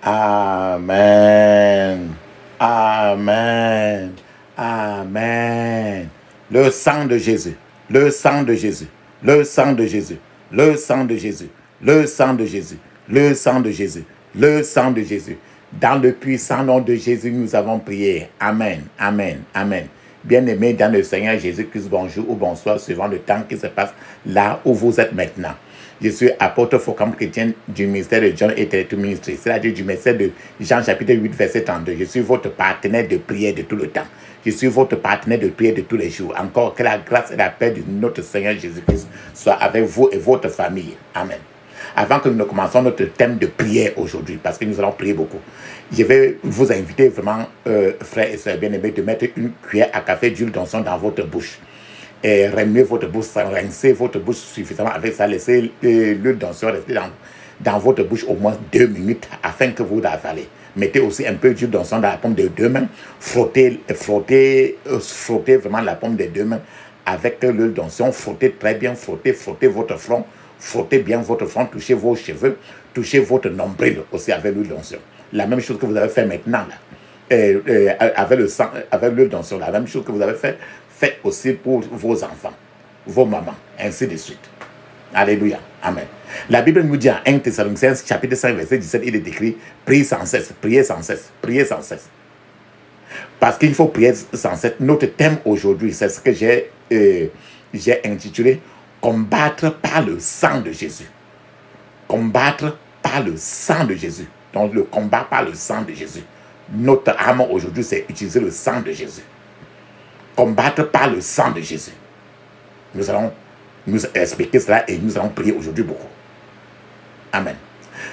Amen. Amen. Amen. Le sang de Jésus. Le sang de Jésus. Le sang de Jésus. Le sang de Jésus. Le sang de Jésus. Le sang de Jésus. Le sang de Jésus. Dans le puissant nom de Jésus, nous avons prié. Amen. Amen. Amen. Bien-aimés dans le Seigneur Jésus-Christ, bonjour ou bonsoir, suivant le temps qui se passe là où vous êtes maintenant. Je suis apôtre Focam chrétien du ministère de John et Télétour Ministry, c'est-à-dire du ministère de Jean chapitre 8, verset 32. Je suis votre partenaire de prière de tout le temps. Je suis votre partenaire de prière de tous les jours. Encore que la grâce et la paix de notre Seigneur Jésus-Christ soient avec vous et votre famille. Amen. Avant que nous ne commencions notre thème de prière aujourd'hui, parce que nous allons prier beaucoup, je vais vous inviter vraiment, frères et sœurs bien-aimés, de mettre une cuillère à café d'huile d'onction dans votre bouche. Et remuez votre bouche, rincez votre bouche suffisamment avec ça, laissez l'huile d'onction rester dans votre bouche au moins 2 minutes afin que vous l'avalez. Mettez aussi un peu d'huile d'onction dans la paume des 2 mains, frottez vraiment la paume des 2 mains avec l'huile d'onction, frottez très bien, frottez votre front, frottez bien votre front, touchez vos cheveux, touchez votre nombril aussi avec l'huile d'onction. La même chose que vous avez fait maintenant là, avec le sang, avec l'huile d'onction, la même chose que vous avez fait, faites aussi pour vos enfants, vos mamans, ainsi de suite. Alléluia. Amen. La Bible nous dit en 1 Thessaloniciens chapitre 5 verset 17, il est écrit, priez sans cesse, priez sans cesse, priez sans cesse. Parce qu'il faut prier sans cesse. Notre thème aujourd'hui, c'est ce que j'ai intitulé combattre par le sang de Jésus. Combattre par le sang de Jésus. Donc le combat par le sang de Jésus. Notre arme aujourd'hui, c'est utiliser le sang de Jésus. Combattre par le sang de Jésus. Nous allons nous expliquer cela et nous allons prier aujourd'hui beaucoup. Amen.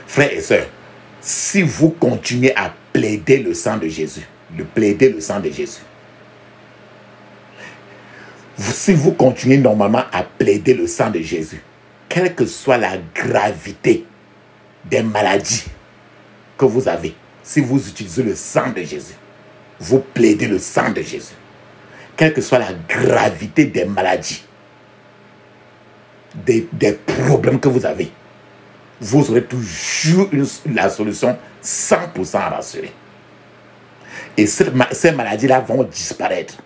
Frères et sœurs, si vous continuez à plaider le sang de Jésus, plaider le sang de Jésus, si vous continuez normalement à plaider le sang de Jésus, quelle que soit la gravité des maladies que vous avez, si vous utilisez le sang de Jésus, vous plaidez le sang de Jésus, quelle que soit la gravité des maladies, des problèmes que vous avez, vous aurez toujours la solution 100% rassurée. Et ces maladies-là vont disparaître.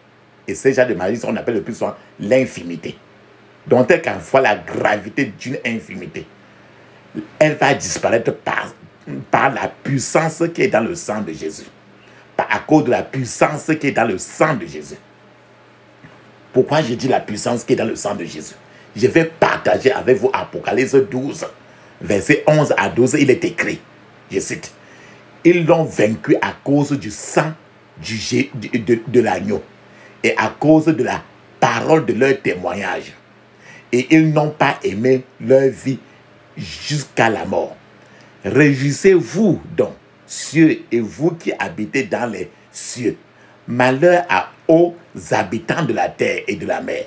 Et ces genres de maladies, on appelle le plus souvent l'infimité. Donc, telle qu'en fois la gravité d'une infimité, elle va disparaître par la puissance qui est dans le sang de Jésus. À cause de la puissance qui est dans le sang de Jésus. Pourquoi j'ai dit la puissance qui est dans le sang de Jésus? Je vais partager avec vous Apocalypse 12, verset 11 à 12, il est écrit, je cite, « Ils l'ont vaincu à cause du sang de l'agneau et à cause de la parole de leur témoignage. Et ils n'ont pas aimé leur vie jusqu'à la mort. Réjouissez-vous donc, cieux, et vous qui habitez dans les cieux. Malheur aux habitants de la terre et de la mer,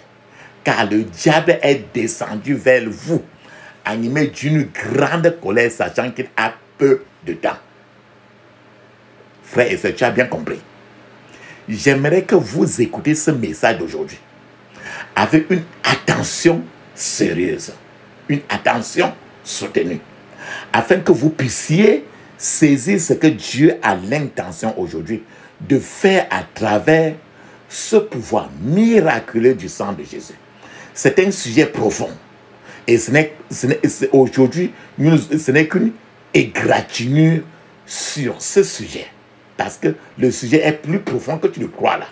car le diable est descendu vers vous, animé d'une grande colère, sachant qu'il a peu de temps. » Frère et sœur, tu as bien compris. J'aimerais que vous écoutez ce message d'aujourd'hui avec une attention sérieuse, une attention soutenue, afin que vous puissiez saisir ce que Dieu a l'intention aujourd'hui de faire à travers ce pouvoir miraculeux du sang de Jésus. C'est un sujet profond. Et aujourd'hui, ce n'est qu'une égratignure sur ce sujet. Parce que le sujet est plus profond que tu le crois là.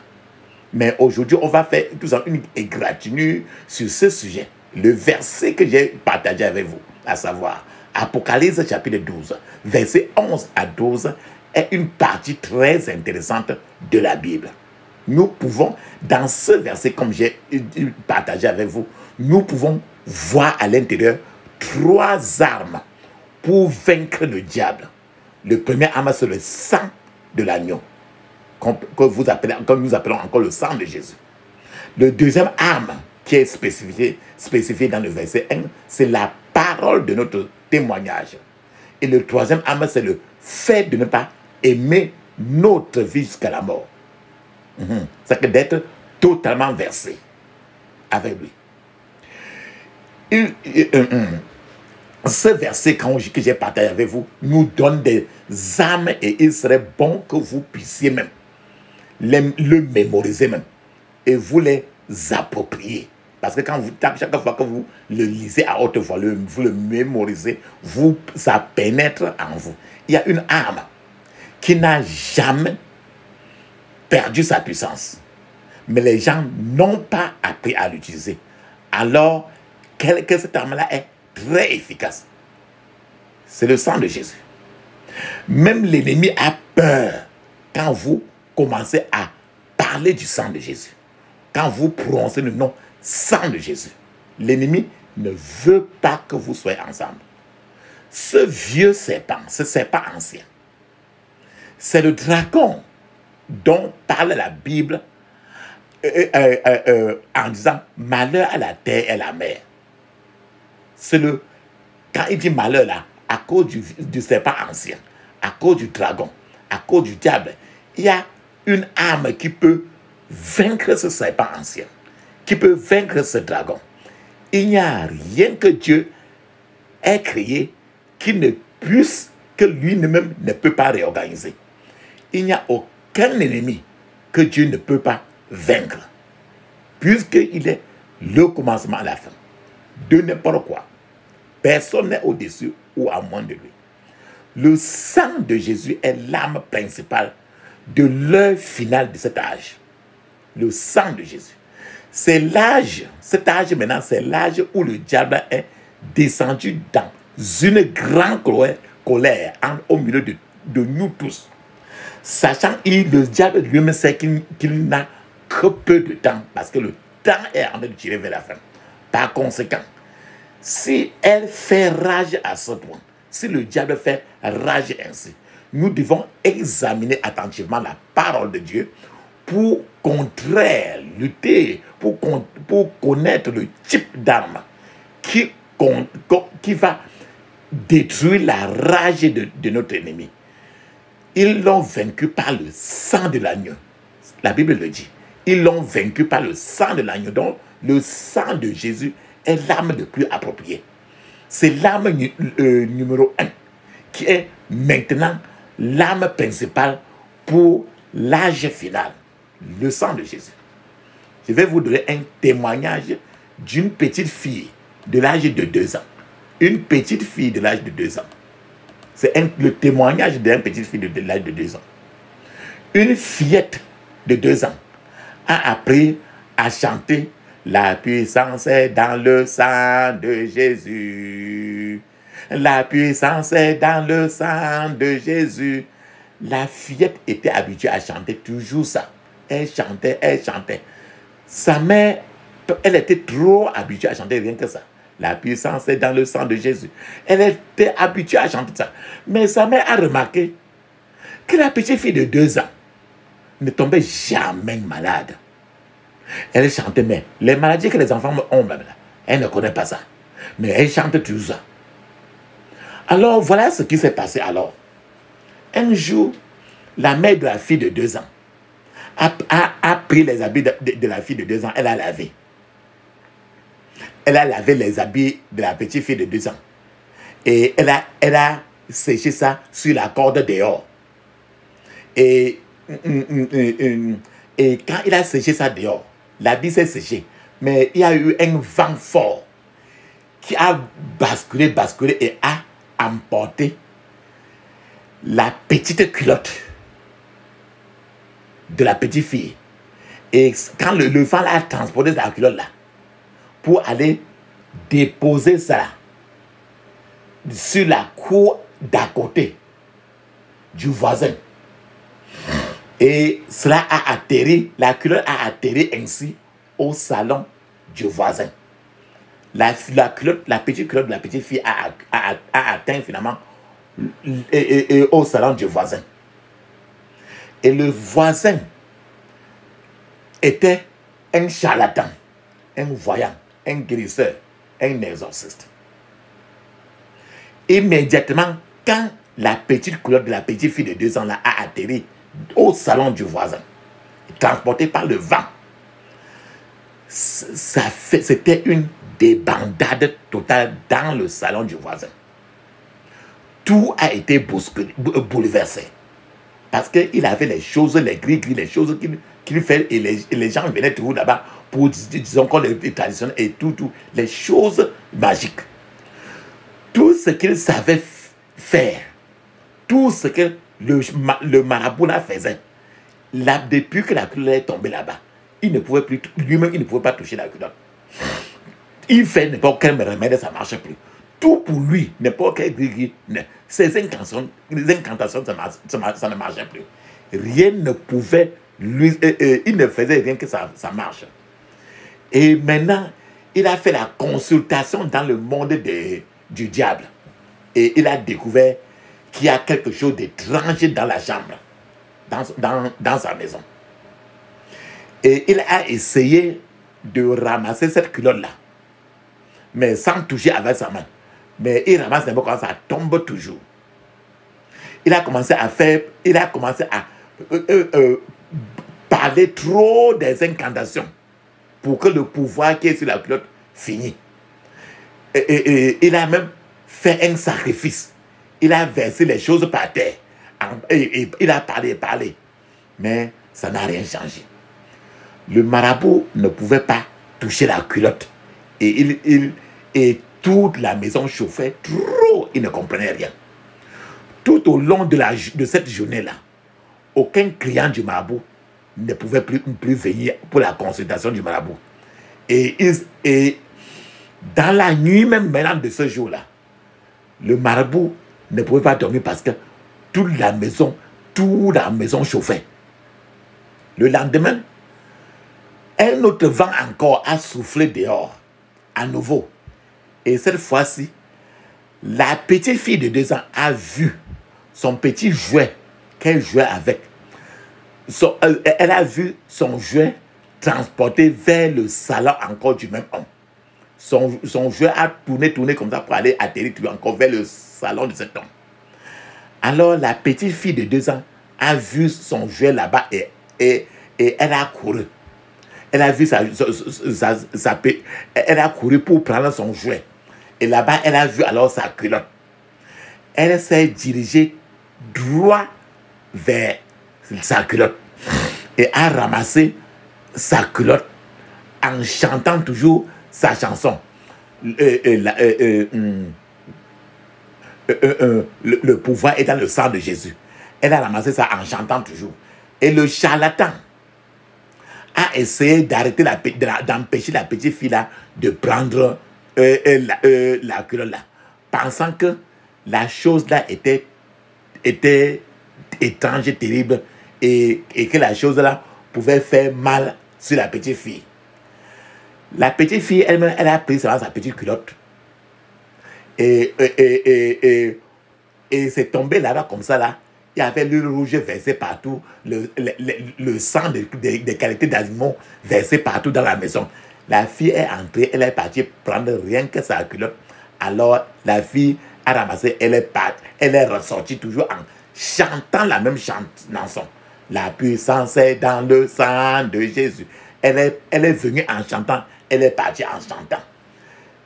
Mais aujourd'hui, on va faire une égratignure sur ce sujet. Le verset que j'ai partagé avec vous, à savoir Apocalypse chapitre 12, verset 11 à 12, est une partie très intéressante de la Bible. Nous pouvons, dans ce verset, comme j'ai partagé avec vous, nous pouvons voir à l'intérieur 3 armes pour vaincre le diable. Le premier arme, c'est le sang de l'agneau, comme nous appelons encore le sang de Jésus. Le deuxième arme qui est spécifiée dans le verset 1, c'est la parole de notre témoignage. Et le troisième arme, c'est le fait de ne pas aimer notre vie jusqu'à la mort. C'est d'être totalement versé avec lui. Ce verset que j'ai partagé avec vous nous donne des armes et il serait bon que vous puissiez même le mémoriser même et vous les approprier. Parce que chaque fois que vous le lisez à haute voix, vous le mémorisez, ça pénètre en vous. Il y a une arme qui n'a jamais perdu sa puissance. Mais les gens n'ont pas appris à l'utiliser. Alors, que cette arme-là est très efficace. C'est le sang de Jésus. Même l'ennemi a peur quand vous commencez à parler du sang de Jésus. Quand vous prononcez le nom sang de Jésus. L'ennemi ne veut pas que vous soyez ensemble. Ce vieux serpent, ce serpent ancien, c'est le dragon dont parle la Bible en disant malheur à la terre et à la mer. Quand il dit malheur là, à cause du serpent ancien, à cause du dragon, à cause du diable, il y a une arme qui peut vaincre ce serpent ancien, qui peut vaincre ce dragon. Il n'y a rien que Dieu ait créé qui ne puisse, que lui-même ne peut pas réorganiser. Il n'y a aucun ennemi que Dieu ne peut pas vaincre, puisqu'il est le commencement à la fin de n'importe quoi. Personne n'est au-dessus ou à moins de lui. Le sang de Jésus est l'arme principale de l'heure finale de cet âge. Le sang de Jésus. C'est l'âge, cet âge maintenant, c'est l'âge où le diable est descendu dans une grande colère au milieu de nous tous. Sachant que le diable lui-même sait qu'il n'a que peu de temps, parce que le temps est en train de tirer vers la fin. Par conséquent, si elle fait rage à ce point, si le diable fait rage ainsi, nous devons examiner attentivement la parole de Dieu pour contrer, lutter, pour connaître le type d'arme qui va détruire la rage de notre ennemi. Ils l'ont vaincu par le sang de l'agneau. La Bible le dit. Ils l'ont vaincu par le sang de l'agneau. Donc, le sang de Jésus est l'arme le plus appropriée. C'est l'arme numéro 1 qui est maintenant l'arme principale pour l'âge final. Le sang de Jésus. Je vais vous donner un témoignage d'une petite fille de l'âge de 2 ans. Une petite fille de l'âge de 2 ans. C'est le témoignage d'une petite fille de l'âge de 2 ans. Une fillette de 2 ans a appris à chanter « La puissance est dans le sang de Jésus. La puissance est dans le sang de Jésus. » La fillette était habituée à chanter toujours ça. Elle chantait, elle chantait. Sa mère, elle était trop habituée à chanter rien que ça. La puissance est dans le sang de Jésus. Elle était habituée à chanter ça. Mais sa mère a remarqué que la petite fille de 2 ans ne tombait jamais malade. Elle chantait, mais les maladies que les enfants ont même là, elle ne connaît pas ça. Mais elle chante tout ça. Alors, voilà ce qui s'est passé alors. Un jour, la mère de la fille de 2 ans a pris les habits de la fille de 2 ans, elle a lavé. Elle a lavé les habits de la petite fille de 2 ans. Et elle a séché ça sur la corde dehors. Et quand il a séché ça dehors, l'habit s'est séché. Mais il y a eu un vent fort qui a basculé et a emporté la petite culotte de la petite fille. Et quand le vent a transporté la culotte là, pour aller déposer ça sur la cour d'à côté du voisin. Et cela a atterri, la culotte a atterri ainsi au salon du voisin. La petite culotte de la petite fille a atteint finalement au salon du voisin. Et le voisin était un charlatan, un voyant, un guérisseur, un exorciste. Immédiatement, quand la petite culotte de la petite fille de 2 ans là a atterri au salon du voisin, transportée par le vent, c'était une débandade totale dans le salon du voisin. Tout a été bouleversé. Parce qu'il avait les choses, les gris-gris, les choses qu'il fait, et les gens venaient toujours là-bas pour, disons, comme les traditionnels et tout, les choses magiques. Tout ce qu'il savait faire, tout ce que le marabout là faisait, là, depuis que la culotte est tombée là-bas, il ne pouvait plus, lui-même, il ne pouvait pas toucher la culotte. Il fait n'importe quel remède, ça ne marche plus. Tout pour lui, n'importe quel gris, ses incantations, ça ne marchait plus. Rien ne pouvait, lui, il ne faisait rien que ça marche. Et maintenant, il a fait la consultation dans le monde du diable. Et il a découvert qu'il y a quelque chose d'étrange dans la chambre, dans sa maison. Et il a essayé de ramasser cette culotte-là, mais sans toucher avec sa main. Mais il ramasse n'importe quoi, ça tombe toujours. Il a commencé à parler trop des incantations pour que le pouvoir qui est sur la culotte finisse. Et il a même fait un sacrifice. Il a versé les choses par terre. Et il a parlé. Mais ça n'a rien changé. Le marabout ne pouvait pas toucher la culotte. Et toute la maison chauffait trop. Il ne comprenait rien. Tout au long de cette journée-là, aucun client du marabout ne pouvait plus venir pour la consultation du marabout. Et dans la nuit même maintenant de ce jour-là, le marabout ne pouvait pas dormir parce que toute la maison chauffait. Le lendemain, un autre vent encore a soufflé dehors, à nouveau. Et cette fois-ci, la petite fille de 2 ans a vu son petit jouet qu'elle jouait avec. Elle a vu son jouet transporté vers le salon encore du même homme. Son jouet a tourné comme ça pour aller atterrir encore vers le salon de cet homme. Alors la petite fille de 2 ans a vu son jouet là-bas et elle a couru. Elle a vu elle a couru pour prendre son jouet. Et là-bas, elle a vu alors sa culotte. Elle s'est dirigée droit vers sa culotte et a ramassé sa culotte en chantant toujours sa chanson. Le pouvoir est dans le sang de Jésus. Elle a ramassé ça en chantant toujours. Et le charlatan a essayé d'empêcher la petite fille là de prendre la culotte là, pensant que la chose là était étrange et terrible et que la chose là pouvait faire mal sur la petite fille. La petite fille elle-même, elle a pris sa petite culotte et c'est tombé là-bas comme ça là. Il y avait le rouge versé partout, le sang des qualités d'animaux versé partout dans la maison. La fille est entrée, elle est partie prendre rien que sa culotte. Alors la fille a ramassé, elle est ressortie toujours en chantant la même chanson. La puissance est dans le sang de Jésus. Elle est venue en chantant, elle est partie en chantant.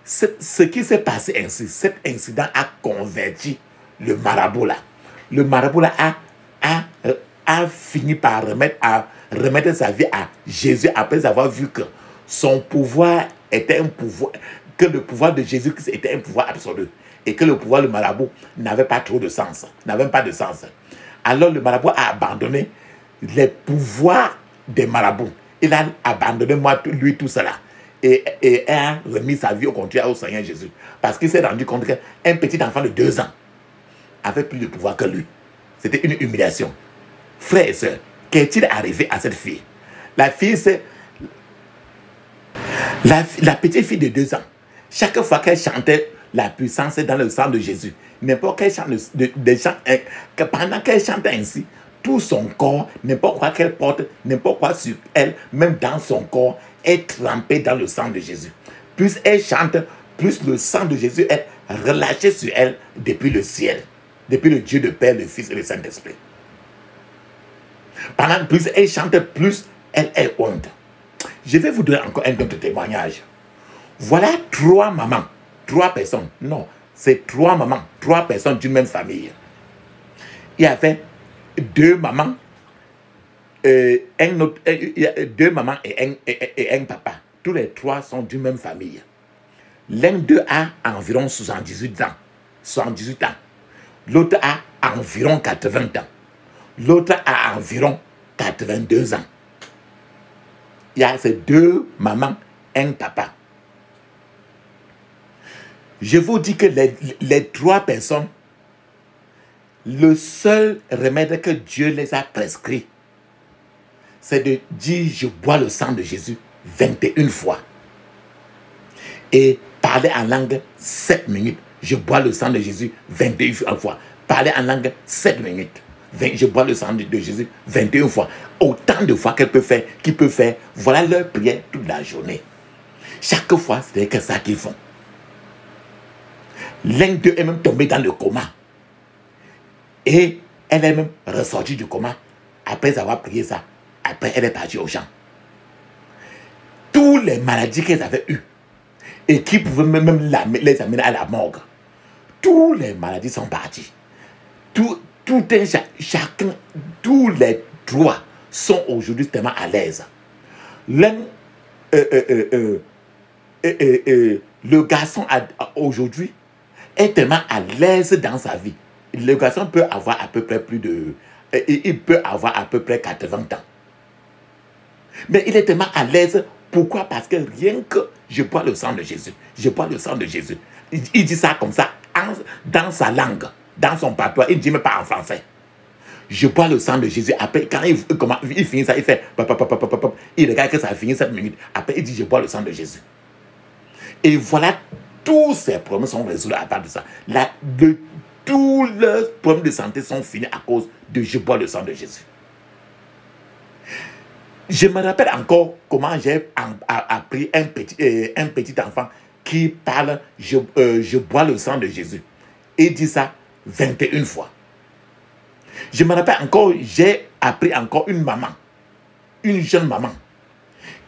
Ce qui s'est passé ainsi, cet incident a converti le marabout là. Le marabout là a fini par remettre sa vie à Jésus après avoir vu que son pouvoir était un pouvoir, que le pouvoir de Jésus était un pouvoir absolu et que le pouvoir du marabout n'avait pas trop de sens, n'avait pas de sens. Alors le marabout a abandonné les pouvoirs des marabouts. Il a abandonné lui tout cela et a remis sa vie au contraire au Seigneur Jésus parce qu'il s'est rendu compte qu'un petit enfant de 2 ans avait plus de pouvoir que lui. C'était une humiliation. Frères et sœurs, qu'est-il arrivé à cette fille? La fille, c'est la petite fille de 2 ans. Chaque fois qu'elle chantait la puissance dans le sang de Jésus, n'importe quel chant, pendant qu'elle chantait ainsi, tout son corps, n'importe quoi qu'elle porte, n'importe quoi sur elle, même dans son corps, est trempé dans le sang de Jésus. Plus elle chante, plus le sang de Jésus est relâché sur elle depuis le ciel. Depuis le Dieu de Père, le Fils et le Saint-Esprit. Pendant plus elle chante, plus elle est honte. Je vais vous donner encore un autre témoignage. Voilà 3 mamans, 3 personnes. Non, c'est 3 mamans, 3 personnes d'une même famille. Il y avait 2 mamans, il y a 2 mamans et un papa. Tous les 3 sont d'une même famille. L'un d'eux a environ 78 ans. 78 ans. L'autre a environ 80 ans. L'autre a environ 82 ans. Il y a ces 2 mamans, un papa. Je vous dis que les 3 personnes, le seul remède que Dieu les a prescrit, c'est de dire je bois le sang de Jésus 21 fois. Et parler en langue 7 minutes. Je bois le sang de Jésus 21 fois. Parler en langue 7 minutes. Je bois le sang de Jésus 21 fois. Autant de fois qu'il peut faire. Voilà leur prière toute la journée. Chaque fois, c'est que ça qu'ils font. L'un d'eux est même tombé dans le coma. Et elle est même ressortie du coma après avoir prié ça. Après, elle est partie aux gens. Toutes les maladies qu'elles avaient eues et qui pouvaient même les amener à la morgue, toutes les maladies sont parties. Chacun, tous les 3 sont aujourd'hui tellement à l'aise. L'un, le garçon aujourd'hui est tellement à l'aise dans sa vie. Le garçon peut avoir à peu près il peut avoir à peu près 80 ans. Mais il est tellement à l'aise. Pourquoi? Parce que rien que je bois le sang de Jésus. Je bois le sang de Jésus. Il dit ça comme ça, dans sa langue, dans son patois. Il ne dit même pas en français. Je bois le sang de Jésus. Après, quand il finit ça, il fait il regarde que ça a fini 7 minutes. Après, il dit je bois le sang de Jésus. Et voilà, tous ces problèmes sont résolus à part de ça. Tous leurs problèmes de santé sont finis à cause de je bois le sang de Jésus. Je me rappelle encore comment j'ai appris un petit enfant qui parle je bois le sang de Jésus. Et dit ça 21 fois. Je me rappelle encore, j'ai appris encore une maman, une jeune maman,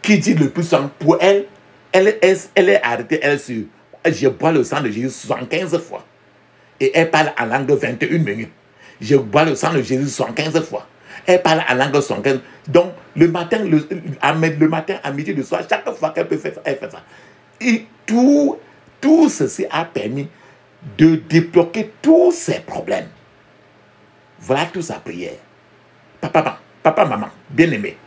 qui dit le plus souvent, pour elle est arrêtée, elle sur je bois le sang de Jésus 75 fois. Et elle parle en langue 21 minutes. Je bois le sang de Jésus 75 fois. Elle parle en langue 75. Donc, le matin, à midi, le soir, chaque fois qu'elle peut faire ça, elle fait ça. Et tout ceci a permis de débloquer tous ses problèmes. Voilà toute sa prière. Papa, maman, bien-aimé.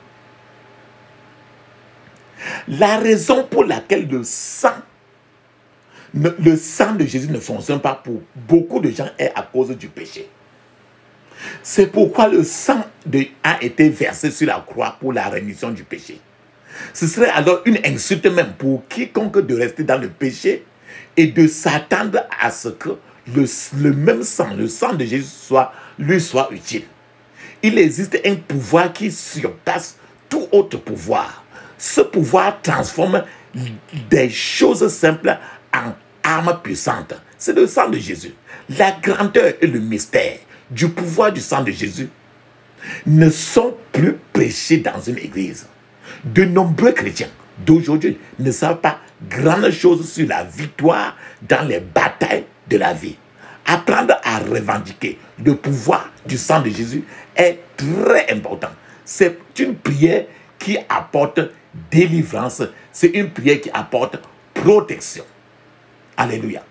La raison pour laquelle le sang de Jésus ne fonctionne pas pour beaucoup de gens est à cause du péché. C'est pourquoi le sang a été versé sur la croix pour la rémission du péché. Ce serait alors une insulte même pour quiconque de rester dans le péché et de s'attendre à ce que le même sang, le sang de Jésus lui soit utile. Il existe un pouvoir qui surpasse tout autre pouvoir. Ce pouvoir transforme des choses simples en armes puissantes. C'est le sang de Jésus. La grandeur et le mystère du pouvoir du sang de Jésus ne sont plus prêchés dans une église. De nombreux chrétiens d'aujourd'hui ne savent pas grand chose sur la victoire dans les batailles de la vie. Apprendre à revendiquer le pouvoir du sang de Jésus est très important. C'est une prière qui apporte délivrance. C'est une prière qui apporte protection. Alléluia.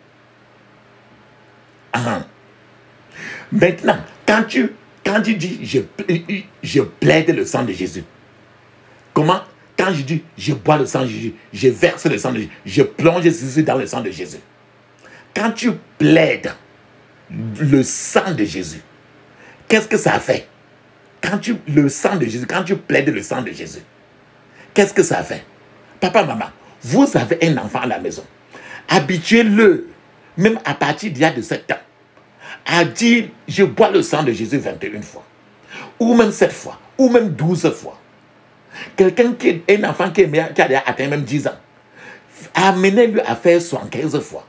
Amen. Maintenant, quand tu dis je plaide le sang de Jésus, comment? Quand je dis je bois le sang de Jésus, je verse le sang de Jésus, je plonge Jésus dans le sang de Jésus. Quand tu plaides le sang de Jésus, qu'est-ce que ça fait? Quand tu plaides le sang de Jésus, qu'est-ce que ça fait? Papa, maman, vous avez un enfant à la maison. Habituez-le, même à partir d'il y a de 7 ans, à dire je bois le sang de Jésus 21 fois, ou même 7 fois, ou même 12 fois. Quelqu'un un enfant qui a atteint même 10 ans, amenez-le à faire 75 fois.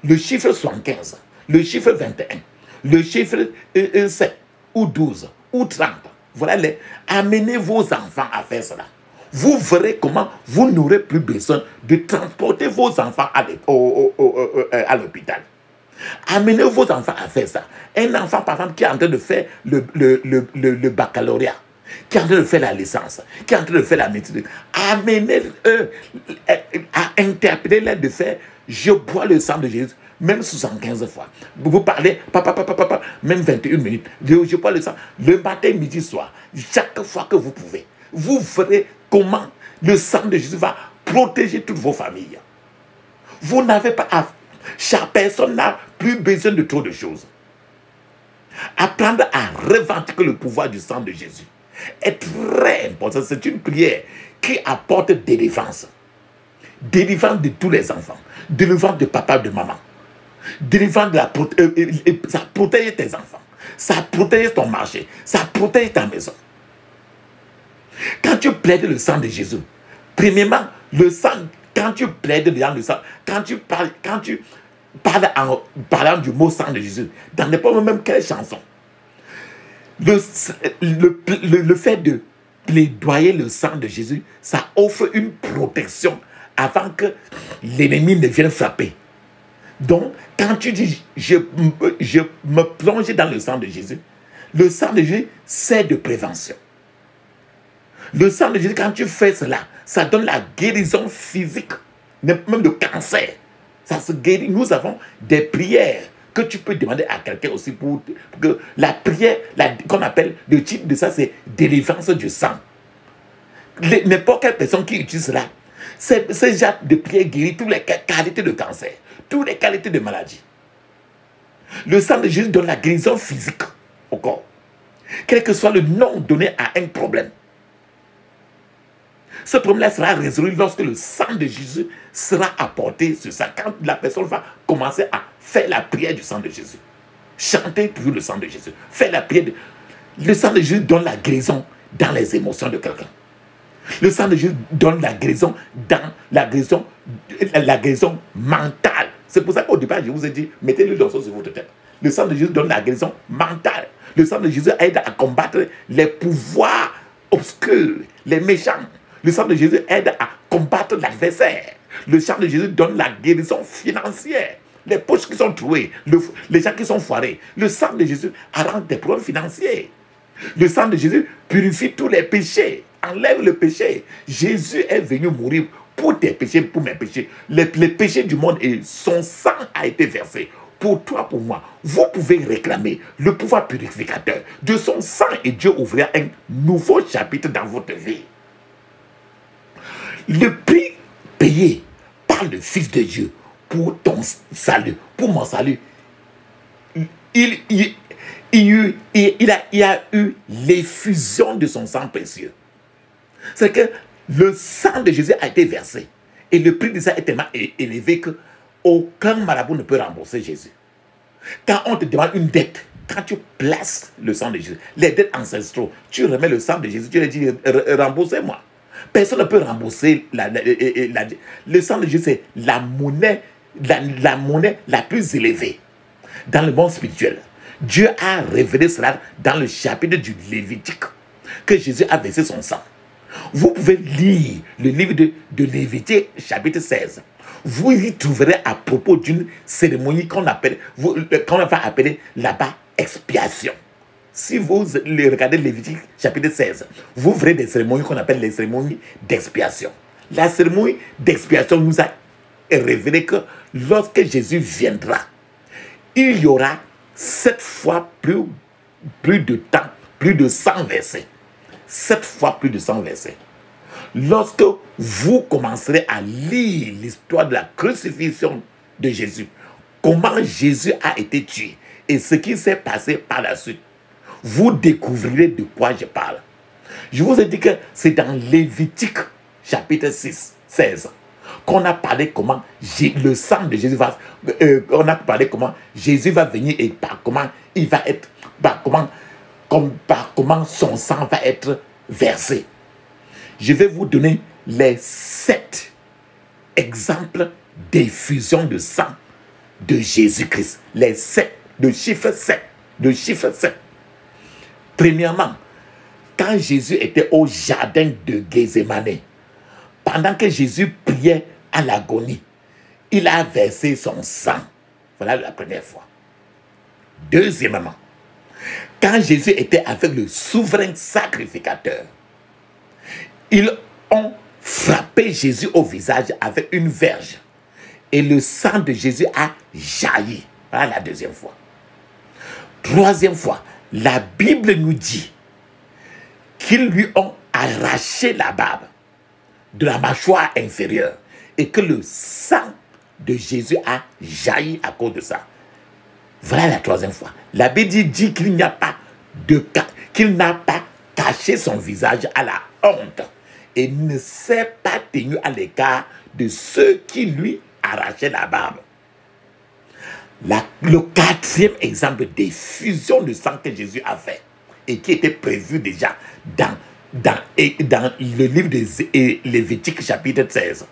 Le chiffre 75, le chiffre 21, le chiffre 7, ou 12, ou 30. Voilà, amenez vos enfants à faire cela. vous verrez comment vous n'aurez plus besoin de transporter vos enfants à l'hôpital. Amenez vos enfants à faire ça. Un enfant, par exemple, qui est en train de faire le baccalauréat, qui est en train de faire la licence, qui est en train de faire la médecine, amenez-eux à interpréter de faire « Je bois le sang de Jésus ». Même 75 fois. Vous parlez, papa, même 21 minutes. Je bois le sang le matin, midi, soir. Chaque fois que vous pouvez. Vous verrez comment le sang de Jésus va protéger toutes vos familles. Vous n'avez pas à... Chaque personne n'a plus besoin de trop de choses. Apprendre à revendiquer le pouvoir du sang de Jésus est très important. C'est une prière qui apporte délivrance. Délivrance de tous les enfants. Délivrance de papa et de maman. Délivrance de ça protège tes enfants. Ça protège ton marché. Ça protège ta maison. Quand tu plaides le sang de Jésus, premièrement, le sang, quand tu plaides dans le sang, quand tu parles en parlant du mot sang de Jésus, dans n'importe même quelle chanson, le fait de plaidoyer le sang de Jésus, ça offre une protection avant que l'ennemi ne vienne frapper. Donc, quand tu dis je me plonge dans le sang de Jésus, le sang de Jésus, c'est de prévention. Le sang de Jésus, quand tu fais cela, ça donne la guérison physique, même de cancer. Ça se guérit. Nous avons des prières que tu peux demander à quelqu'un aussi pour que la prière, qu'on appelle, le titre de ça, c'est délivrance du sang. N'importe quelle personne qui utilise cela, ce genre de prière guérit toutes les qualités de cancer, toutes les qualités de maladie. Le sang de Jésus donne la guérison physique au corps. Quel que soit le nom donné à un problème. Ce problème-là sera résolu lorsque le sang de Jésus sera apporté sur ça. Quand la personne va commencer à faire la prière du sang de Jésus. Chanter pour le sang de Jésus. Faire la prière. Le sang de Jésus donne la guérison dans les émotions de quelqu'un. Le sang de Jésus donne la guérison dans la guérison mentale. C'est pour ça qu'au départ, je vous ai dit, mettez l'huile d'onction sur votre tête. Le sang de Jésus donne la guérison mentale. Le sang de Jésus aide à combattre les pouvoirs obscurs, les méchants. Le sang de Jésus aide à combattre l'adversaire. Le sang de Jésus donne la guérison financière. Les poches qui sont trouées, les gens qui sont foirés. Le sang de Jésus arrange des problèmes financiers. Le sang de Jésus purifie tous les péchés, enlève le péché. Jésus est venu mourir pour tes péchés, pour mes péchés. Les péchés du monde, et son sang a été versé. Pour toi, pour moi, vous pouvez réclamer le pouvoir purificateur de son sang et Dieu ouvrira un nouveau chapitre dans votre vie. Le prix payé par le Fils de Dieu pour ton salut, pour mon salut, il y a eu l'effusion de son sang précieux. C'est que le sang de Jésus a été versé. Et le prix de ça est tellement élevé que aucun marabout ne peut rembourser Jésus. Quand on te demande une dette, quand tu places le sang de Jésus, les dettes ancestraux, tu remets le sang de Jésus, tu lui dis remboursez-moi. Personne ne peut rembourser le sang de Jésus, c'est la monnaie la plus élevée dans le monde spirituel. Dieu a révélé cela dans le chapitre du Lévitique, que Jésus a versé son sang. Vous pouvez lire le livre de Lévitique, chapitre 16. Vous y trouverez à propos d'une cérémonie qu'on va appeler là-bas expiation. Si vous regardez Lévitique, chapitre 16, vous verrez des cérémonies qu'on appelle les cérémonies d'expiation. La cérémonie d'expiation nous a révélé que lorsque Jésus viendra, il y aura 7 fois plus de temps, plus de 100 versets. 7 fois plus de 100 versets. Lorsque vous commencerez à lire l'histoire de la crucifixion de Jésus, comment Jésus a été tué et ce qui s'est passé par la suite, vous découvrirez de quoi je parle. Je vous ai dit que c'est dans Lévitique, chapitre 16, qu'on a parlé comment le sang de Jésus va... on a parlé comment Jésus va venir et par comment il va être... par comment son sang va être versé. Je vais vous donner les 7 exemples d'effusion de sang de Jésus-Christ. Les 7, le chiffre 7. Le chiffre 7. Premièrement, quand Jésus était au jardin de Gethsémane, pendant que Jésus priait à l'agonie, il a versé son sang. Voilà la première fois. Deuxièmement, quand Jésus était avec le souverain sacrificateur, ils ont frappé Jésus au visage avec une verge. Et le sang de Jésus a jailli. Voilà la deuxième fois. Troisième fois, la Bible nous dit qu'ils lui ont arraché la barbe de la mâchoire inférieure et que le sang de Jésus a jailli à cause de ça. Voilà la troisième fois. La Bible dit qu'il n'y a pas qu'il n'a pas caché son visage à la honte et ne s'est pas tenu à l'écart de ceux qui lui arrachaient la barbe. Le quatrième exemple d'effusion de sang que Jésus a fait et qui était prévu déjà dans le livre de Lévitique chapitre 16.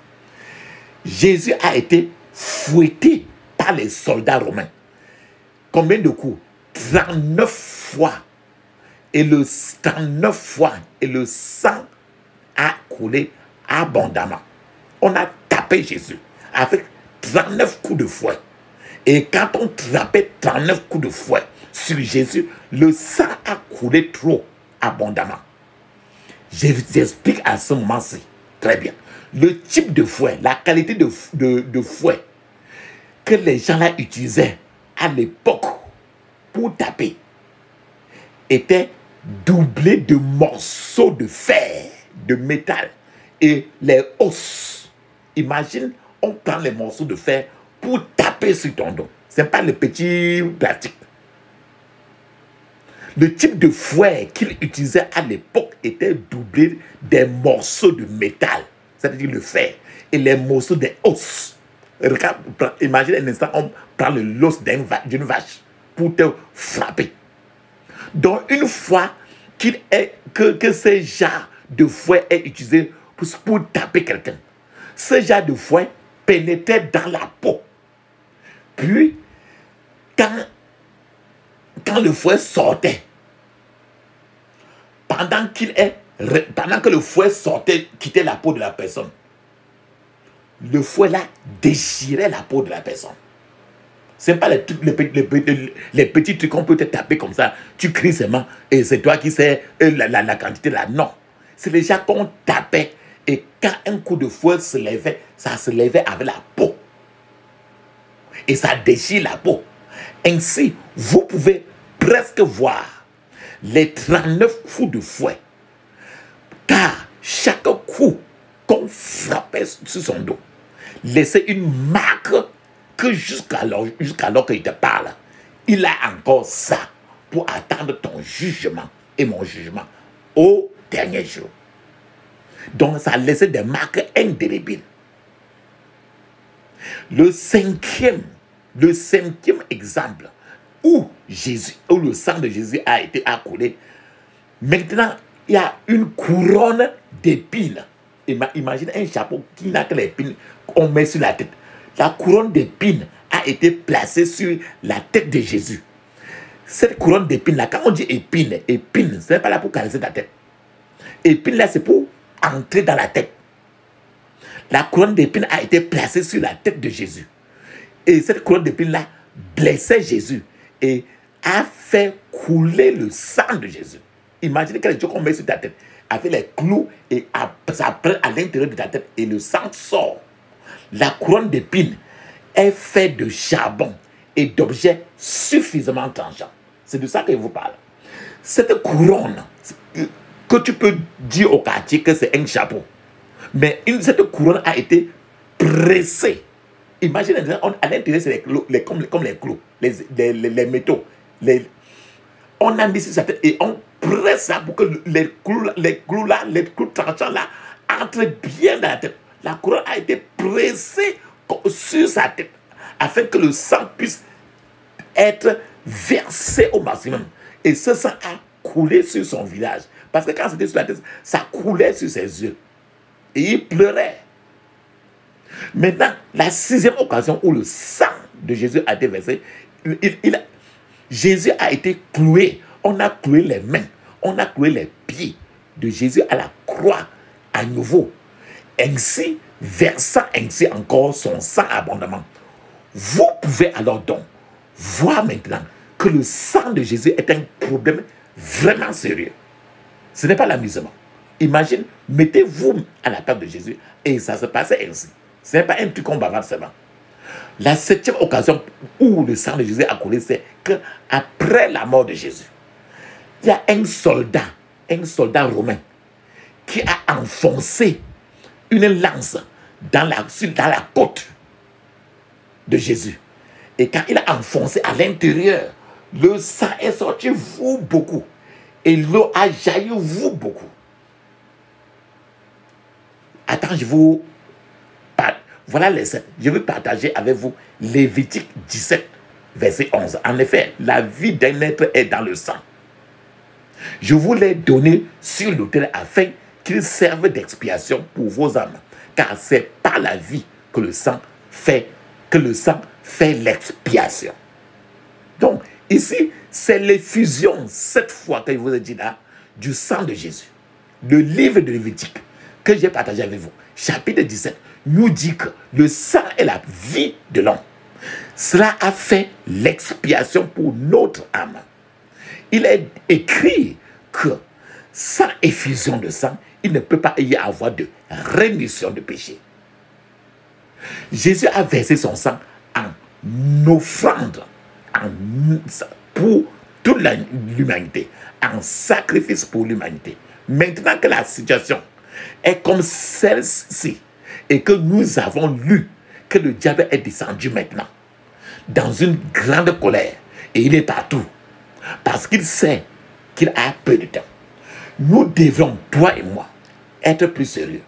Jésus a été fouetté par les soldats romains. Combien de coups? 39 fois. Et le 39 fois. Et le sang a coulé abondamment. On a tapé Jésus avec 39 coups de fouet. Et quand on tapait 39 coups de fouet sur Jésus, le sang a coulé trop abondamment. J'explique à ce moment-ci. Très bien. Le type de fouet, la qualité de fouet que les gens là utilisaient à l'époque pour taper était doublé de morceaux de fer, de métal et les os. Imagine, on prend les morceaux de fer pour taper sur ton dos. Ce n'est pas le petit plastique. Le type de fouet qu'il utilisait à l'époque était doublé des morceaux de métal, c'est-à-dire le fer, et les morceaux des os. Regarde, imagine un instant, on prend l'os d'une vache pour te frapper. Donc, une fois que ce genre de fouet est utilisé pour taper quelqu'un, ce genre de fouet pénétrait dans la peau. Puis, quand le fouet sortait, pendant que le fouet sortait, quittait la peau de la personne, le fouet là déchirait la peau de la personne. Ce n'est pas les petits trucs qu'on peut te taper comme ça. Tu cries seulement et c'est toi qui sais la quantité là. Non. C'est les gens qu'on tapait et quand un coup de fouet se levait, ça se levait avec la peau. Et ça déchire la peau. Ainsi, vous pouvez presque voir les 39 coups de fouet. Car chaque coup qu'on frappait sur son dos laissait une marque que jusqu'alors qu'il te parle, il a encore ça pour attendre ton jugement et mon jugement au dernier jour. Donc ça laissait des marques indélébiles. Le cinquième exemple où le sang de Jésus a été coulé, maintenant il y a une couronne d'épines. Imagine un chapeau qui n'a que l'épine qu'on met sur la tête. La couronne d'épines a été placée sur la tête de Jésus. Cette couronne d'épines là, quand on dit épines, ce n'est pas là pour caresser ta tête. Épines là, c'est pour entrer dans la tête. La couronne d'épines a été placée sur la tête de Jésus. Et cette couronne d'épines là blessait Jésus et a fait couler le sang de Jésus. Imaginez quelque chose qu'on met sur ta tête avec les clous et ça prend à l'intérieur de ta tête et le sang sort. La couronne d'épines est faite de charbon et d'objets suffisamment tranchants. C'est de ça que je vous parle. Cette couronne, que tu peux dire au quartier que c'est un chapeau, mais cette couronne a été pressée. Imagine, à l'intérieur, c'est comme les clous, les métaux. On a mis sur sa tête et on presse ça pour que les clous tranchants là, entrent bien dans la tête. La couronne a été pressée sur sa tête afin que le sang puisse être versé au maximum. Et ce sang a coulé sur son visage. Parce que quand c'était sur la tête, ça coulait sur ses yeux. Et il pleurait. Maintenant, la sixième occasion où le sang de Jésus a été versé, Jésus a été cloué. On a cloué les mains. On a cloué les pieds de Jésus à la croix à nouveau. Ainsi, versant ainsi encore son sang abondamment. Vous pouvez alors donc voir maintenant que le sang de Jésus est un problème vraiment sérieux. Ce n'est pas l'amusement. Imagine, mettez-vous à la place de Jésus et ça se passait ainsi. Ce n'est pas un truc qu'on bavarde seulement. La 7e occasion où le sang de Jésus a coulé, c'est qu'après la mort de Jésus, il y a un soldat romain, qui a enfoncé une lance dans la côte de Jésus. Et quand il a enfoncé à l'intérieur, le sang est sorti vous beaucoup. Et l'eau a jailli vous beaucoup. Attends, voilà les scènes. Je vais partager avec vous Lévitique 17, verset 11. En effet, la vie d'un être est dans le sang. Je vous l'ai donné sur l'autel afin qu'il serve d'expiation pour vos âmes. Car c'est par la vie que le sang fait l'expiation. Donc, ici, c'est l'effusion, cette fois que je vous ai dit là, du sang de Jésus. Le livre de Lévitique que j'ai partagé avec vous, chapitre 17, nous dit que le sang est la vie de l'homme. Cela a fait l'expiation pour notre âme. Il est écrit que sans effusion de sang, il ne peut pas y avoir de rémission de péché. Jésus a versé son sang en offrande pour toute l'humanité, en sacrifice pour l'humanité. Maintenant que la situation est comme celle-ci et que nous avons lu que le diable est descendu maintenant dans une grande colère et il est partout parce qu'il sait qu'il a peu de temps. Nous devons, toi et moi, être plus sérieux,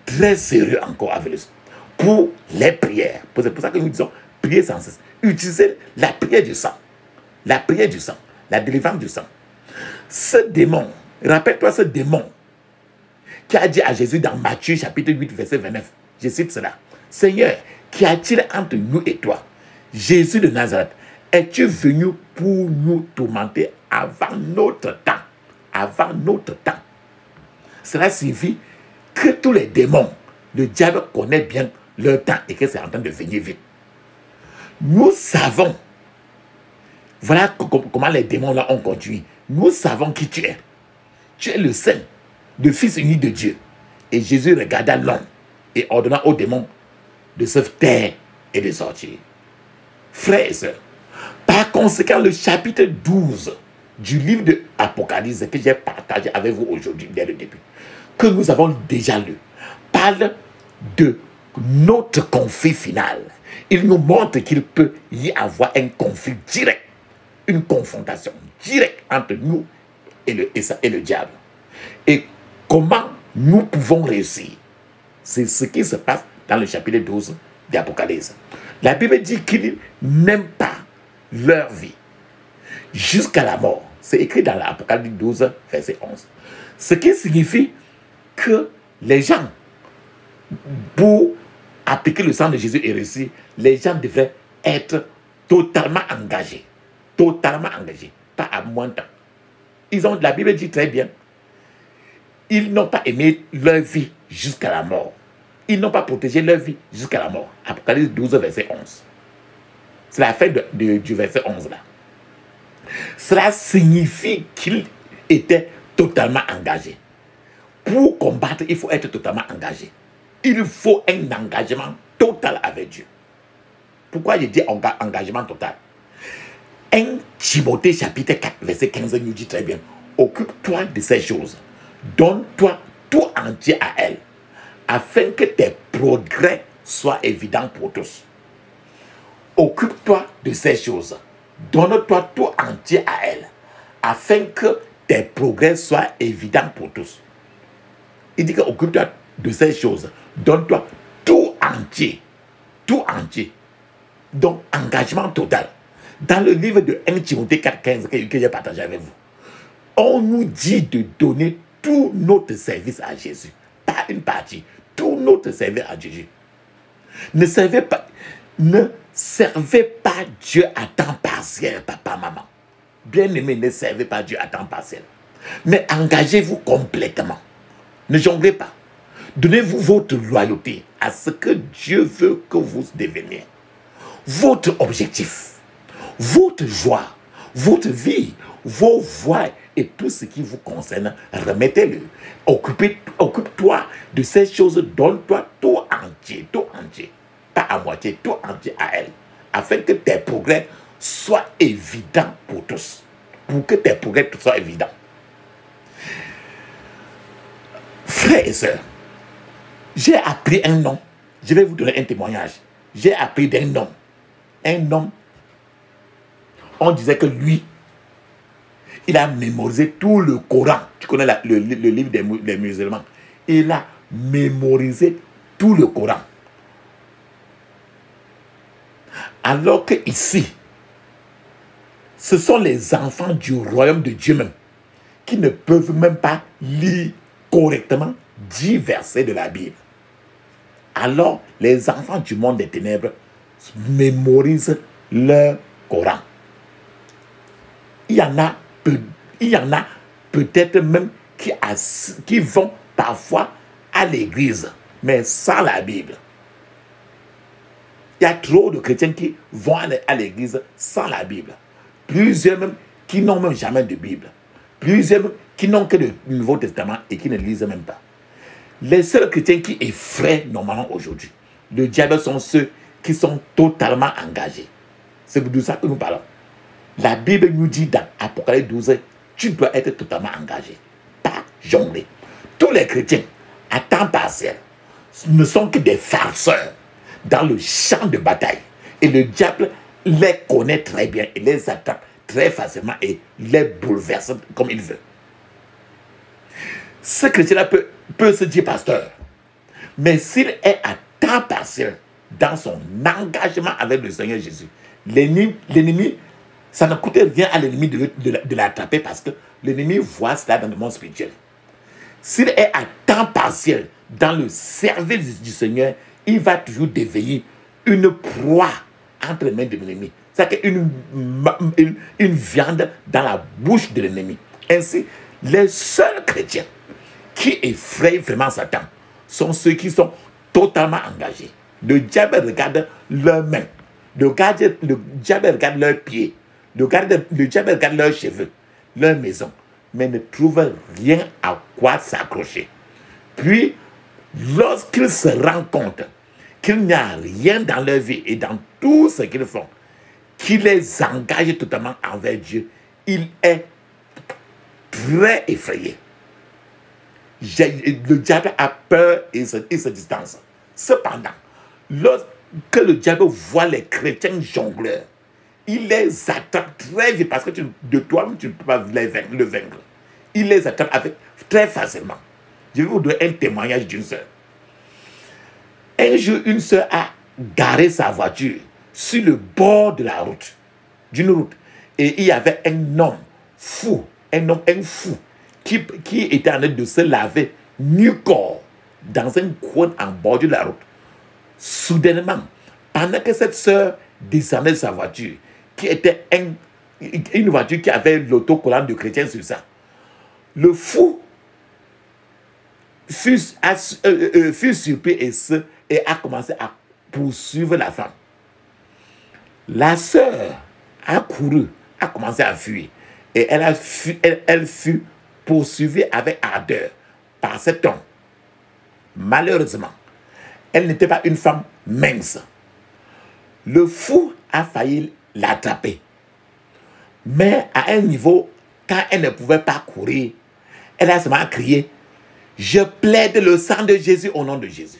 très sérieux encore avec le sang, pour les prières. C'est pour ça que nous disons prier sans cesse. Utiliser la prière du sang, la prière du sang, la délivrance du sang. Ce démon, rappelle-toi ce démon qui a dit à Jésus dans Matthieu chapitre 8 verset 29, je cite cela: Seigneur, qu'y a-t-il entre nous et toi, Jésus de Nazareth? Es-tu venu pour nous tourmenter avant notre temps? Avant notre temps. Cela signifie que tous les démons, le diable connaît bien leur temps et que c'est en train de venir vite. Nous savons, voilà comment les démons là ont continué. Nous savons qui tu es. Tu es le Saint, le Fils unique de Dieu. Et Jésus regarda l'homme et ordonna aux démons de se taire et de sortir. Frères et sœurs, par conséquent, le chapitre 12 du livre de Apocalypse que j'ai partagé avec vous aujourd'hui dès le début, que nous avons déjà lu, parle de notre conflit final. Il nous montre qu'il peut y avoir un conflit direct, une confrontation directe entre nous et le diable. Et comment nous pouvons réussir? C'est ce qui se passe dans le chapitre 12 d'Apocalypse. La Bible dit qu'ils n'aiment pas leur vie jusqu'à la mort. C'est écrit dans l'Apocalypse 12, verset 11. Ce qui signifie que les gens, pour appliquer le sang de Jésus et réussir, les gens devraient être totalement engagés. Totalement engagés. Pas à moins de temps. La Bible dit très bien, ils n'ont pas aimé leur vie jusqu'à la mort. Ils n'ont pas protégé leur vie jusqu'à la mort. Apocalypse 12, verset 11. C'est la fin du verset 11 là. Cela signifie qu'ils étaient totalement engagés. Pour combattre, il faut être totalement engagé. Il faut un engagement total avec Dieu. Pourquoi je dis engagement total? 1 Timothée chapitre 4, verset 15 nous dit très bien: occupe-toi de ces choses. Donne-toi tout entier à elles, afin que tes progrès soient évidents pour tous. Occupe-toi de ces choses. Donne-toi tout entier à elles, afin que tes progrès soient évidents pour tous. Il dit que occupe-toi de ces choses. Donne-toi tout entier. Tout entier. Donc, engagement total. Dans le livre de 1 Timothée 4,15 que j'ai partagé avec vous, on nous dit de donner tout notre service à Jésus. Pas une partie. Tout notre service à Jésus. Ne servez pas Dieu à temps partiel, papa, maman. Bien-aimés, ne servez pas Dieu à temps partiel. Mais engagez-vous complètement. Ne jonglez pas. Donnez-vous votre loyauté à ce que Dieu veut que vous deveniez. Votre objectif, votre joie, votre vie, vos voies et tout ce qui vous concerne, remettez-le. Occupe-toi de ces choses, donne-toi tout entier, pas à moitié, tout entier à elle, afin que tes progrès soient évidents pour tous. Pour que tes progrès soient évidents. Frères et sœurs, j'ai appris un nom. Je vais vous donner un témoignage. J'ai appris d'un homme. Un homme. On disait que lui, il a mémorisé tout le Coran. Tu connais le livre des musulmans. Il a mémorisé tout le Coran. Alors que ici, ce sont les enfants du royaume de Dieu même qui ne peuvent même pas lire correctement 10 versets de la Bible. Alors, les enfants du monde des ténèbres mémorisent leur Coran. Il y en a peut-être même qui vont parfois à l'église, mais sans la Bible. Il y a trop de chrétiens qui vont à l'église sans la Bible. Plusieurs même qui n'ont même jamais de Bible. Plusieurs même qui n'ont que le Nouveau Testament et qui ne lisent même pas. Les seuls chrétiens qui effraient normalement aujourd'hui le diable sont ceux qui sont totalement engagés. C'est de ça que nous parlons. La Bible nous dit dans Apocalypse 12, tu dois être totalement engagé, pas jongler. Tous les chrétiens à temps partiel ne sont que des farceurs dans le champ de bataille. Et le diable les connaît très bien et les attrape très facilement et les bouleverse comme il veut. Ce chrétien-là peut se dire pasteur, mais s'il est à temps partiel dans son engagement avec le Seigneur Jésus, l'ennemi, ça ne coûte rien à l'ennemi de l'attraper parce que l'ennemi voit cela dans le monde spirituel. S'il est à temps partiel dans le service du Seigneur, il va toujours devenir une proie entre les mains de l'ennemi. C'est une viande dans la bouche de l'ennemi. Ainsi, les seuls chrétiens qui effrayent vraiment Satan sont ceux qui sont totalement engagés. Le diable regarde leurs mains, le diable regarde leurs pieds, le diable regarde leurs cheveux, leur maison, mais ne trouve rien à quoi s'accrocher. Puis, lorsqu'il se rend compte qu'il n'y a rien dans leur vie et dans tout ce qu'ils font qui les engage totalement envers Dieu, il est très effrayé. Le diable a peur et se distance. Cependant, lorsque le diable voit les chrétiens jongleurs, il les attrape très vite parce que de toi-même, tu ne peux pas le vaincre. Il les attrape très facilement. Je vais vous donner un témoignage d'une sœur. Un jour, une sœur a garé sa voiture sur le bord de la route, d'une route. Et il y avait un homme fou, qui était en train de se laver nu-corps dans un coin en bordure de la route. Soudainement, pendant que cette sœur descendait de sa voiture, qui était une voiture qui avait l'autocollant de chrétien sur ça, le fou fut surpris et a commencé à poursuivre la femme. La sœur a couru, a commencé à fuir. Et elle fut poursuivie avec ardeur par cet homme. Malheureusement, elle n'était pas une femme mince. Le fou a failli l'attraper. Mais à un niveau, quand elle ne pouvait pas courir, elle a seulement crié, « Je plaide le sang de Jésus au nom de Jésus.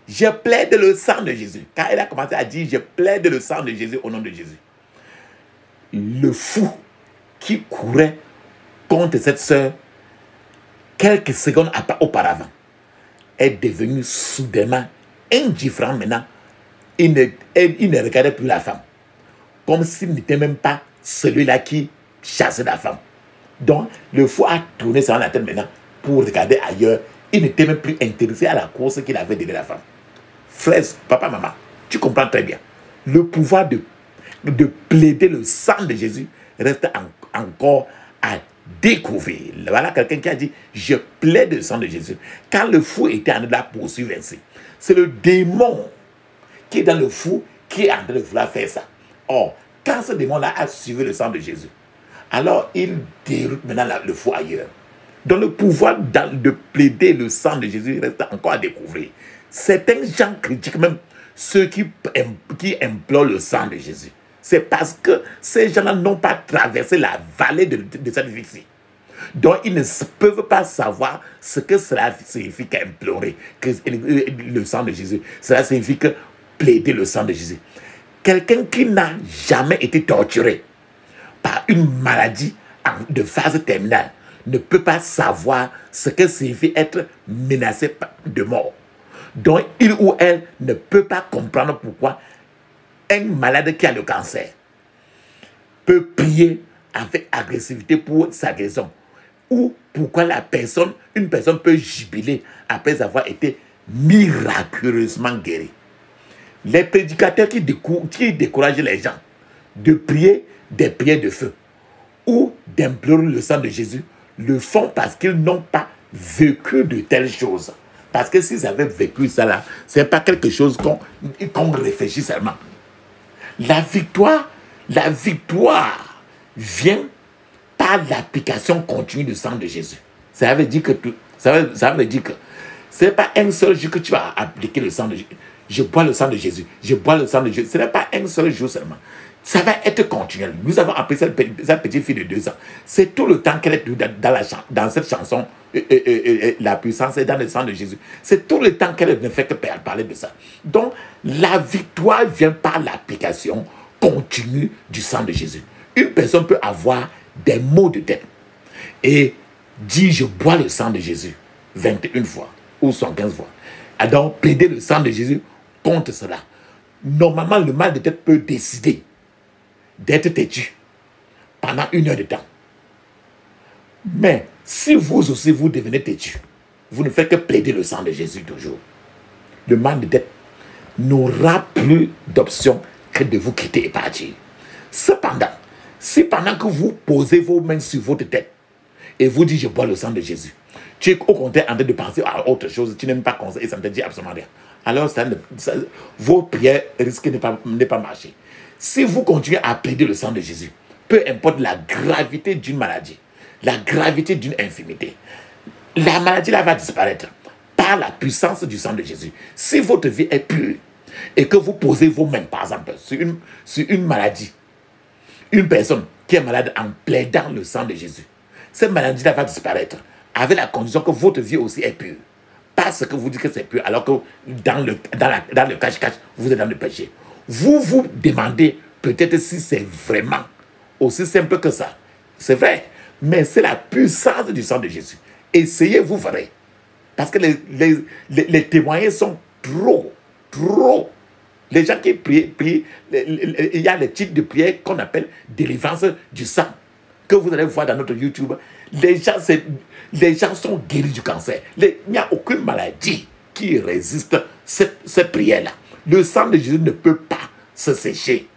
Je plaide le sang de Jésus. » Quand elle a commencé à dire, « Je plaide le sang de Jésus au nom de Jésus. » Le fou qui courait contre cette sœur, quelques secondes auparavant, est devenu soudainement indifférent maintenant. Il ne regardait plus la femme. Comme s'il n'était même pas celui-là qui chassait la femme. Donc, le fou a tourné sur la tête maintenant pour regarder ailleurs. Il n'était même plus intéressé à la course qu'il avait donné la femme. Frère, papa, maman, tu comprends très bien. Le pouvoir de plaider le sang de Jésus reste encore à découvrir. Voilà quelqu'un qui a dit, je plaide le sang de Jésus. Quand le fou était en train de la poursuivre ainsi, c'est le démon qui est dans le fou qui est en train de vouloir faire ça. Or, quand ce démon-là a suivi le sang de Jésus, alors il déroute maintenant le fou ailleurs. Donc le pouvoir de plaider le sang de Jésus reste encore à découvrir. Certains gens critiquent même ceux qui implorent le sang de Jésus. C'est parce que ces gens-là n'ont pas traversé la vallée de cette vie-ci. Donc ils ne peuvent pas savoir ce que cela signifie qu'implorer le sang de Jésus. Cela signifie que plaider le sang de Jésus. Quelqu'un qui n'a jamais été torturé par une maladie de phase terminale ne peut pas savoir ce que signifie être menacé de mort. Donc, il ou elle ne peut pas comprendre pourquoi un malade qui a le cancer peut prier avec agressivité pour sa guérison. Ou pourquoi une personne peut jubiler après avoir été miraculeusement guéri. Les prédicateurs qui découragent les gens de prier des prières de feu ou d'implorer le sang de Jésus le font parce qu'ils n'ont pas vécu de telles choses. Parce que s'ils avaient vécu ça là, ce n'est pas quelque chose qu'on réfléchit seulement. La victoire vient par l'application continue du sang de Jésus. Ça veut dire que ce n'est pas un seul jour que tu vas appliquer le sang de Jésus. Je bois le sang de Jésus. Je bois le sang de Jésus. Ce n'est pas un seul jour seulement. Ça va être continuel. Nous avons appris cette petite fille de 2 ans. C'est tout le temps qu'elle est dans cette chanson, la puissance est dans le sang de Jésus. C'est tout le temps qu'elle ne fait que parler de ça. Donc, la victoire vient par l'application continue du sang de Jésus. Une personne peut avoir des maux de tête et dire je bois le sang de Jésus 21 fois ou 115 fois. Alors, plaider le sang de Jésus contre cela. Normalement, le mal de tête peut décider d'être têtu pendant 1 heure de temps. Mais si vous aussi vous devenez têtu, vous ne faites que plaider le sang de Jésus toujours. Le mal de tête n'aura plus d'option que de vous quitter et partir. Cependant, si pendant que vous posez vos mains sur votre tête et vous dites je bois le sang de Jésus, tu es au contraire en train de penser à autre chose, tu n'aimes pas conseiller et ça ne te dit absolument rien. Alors vos prières risquent de ne pas marcher. Si vous continuez à plaider le sang de Jésus, peu importe la gravité d'une maladie, la gravité d'une infirmité, la maladie là va disparaître par la puissance du sang de Jésus. Si votre vie est pure et que vous posez vos mains, par exemple, sur une maladie, une personne qui est malade en plaidant le sang de Jésus, cette maladie là va disparaître avec la condition que votre vie aussi est pure. Parce que vous dites que c'est pur, alors que dans le cache-cache, vous êtes dans le péché. Vous vous demandez peut-être si c'est vraiment aussi simple que ça. C'est vrai, mais c'est la puissance du sang de Jésus. Essayez, vous verrez. Parce que les témoignages sont trop. Les gens qui prient, il y a les types de prières qu'on appelle délivrance du sang, que vous allez voir dans notre YouTube. Les gens sont guéris du cancer. Il n'y a aucune maladie qui résiste à cette prière-là. Le sang de Jésus ne peut pas se sécher.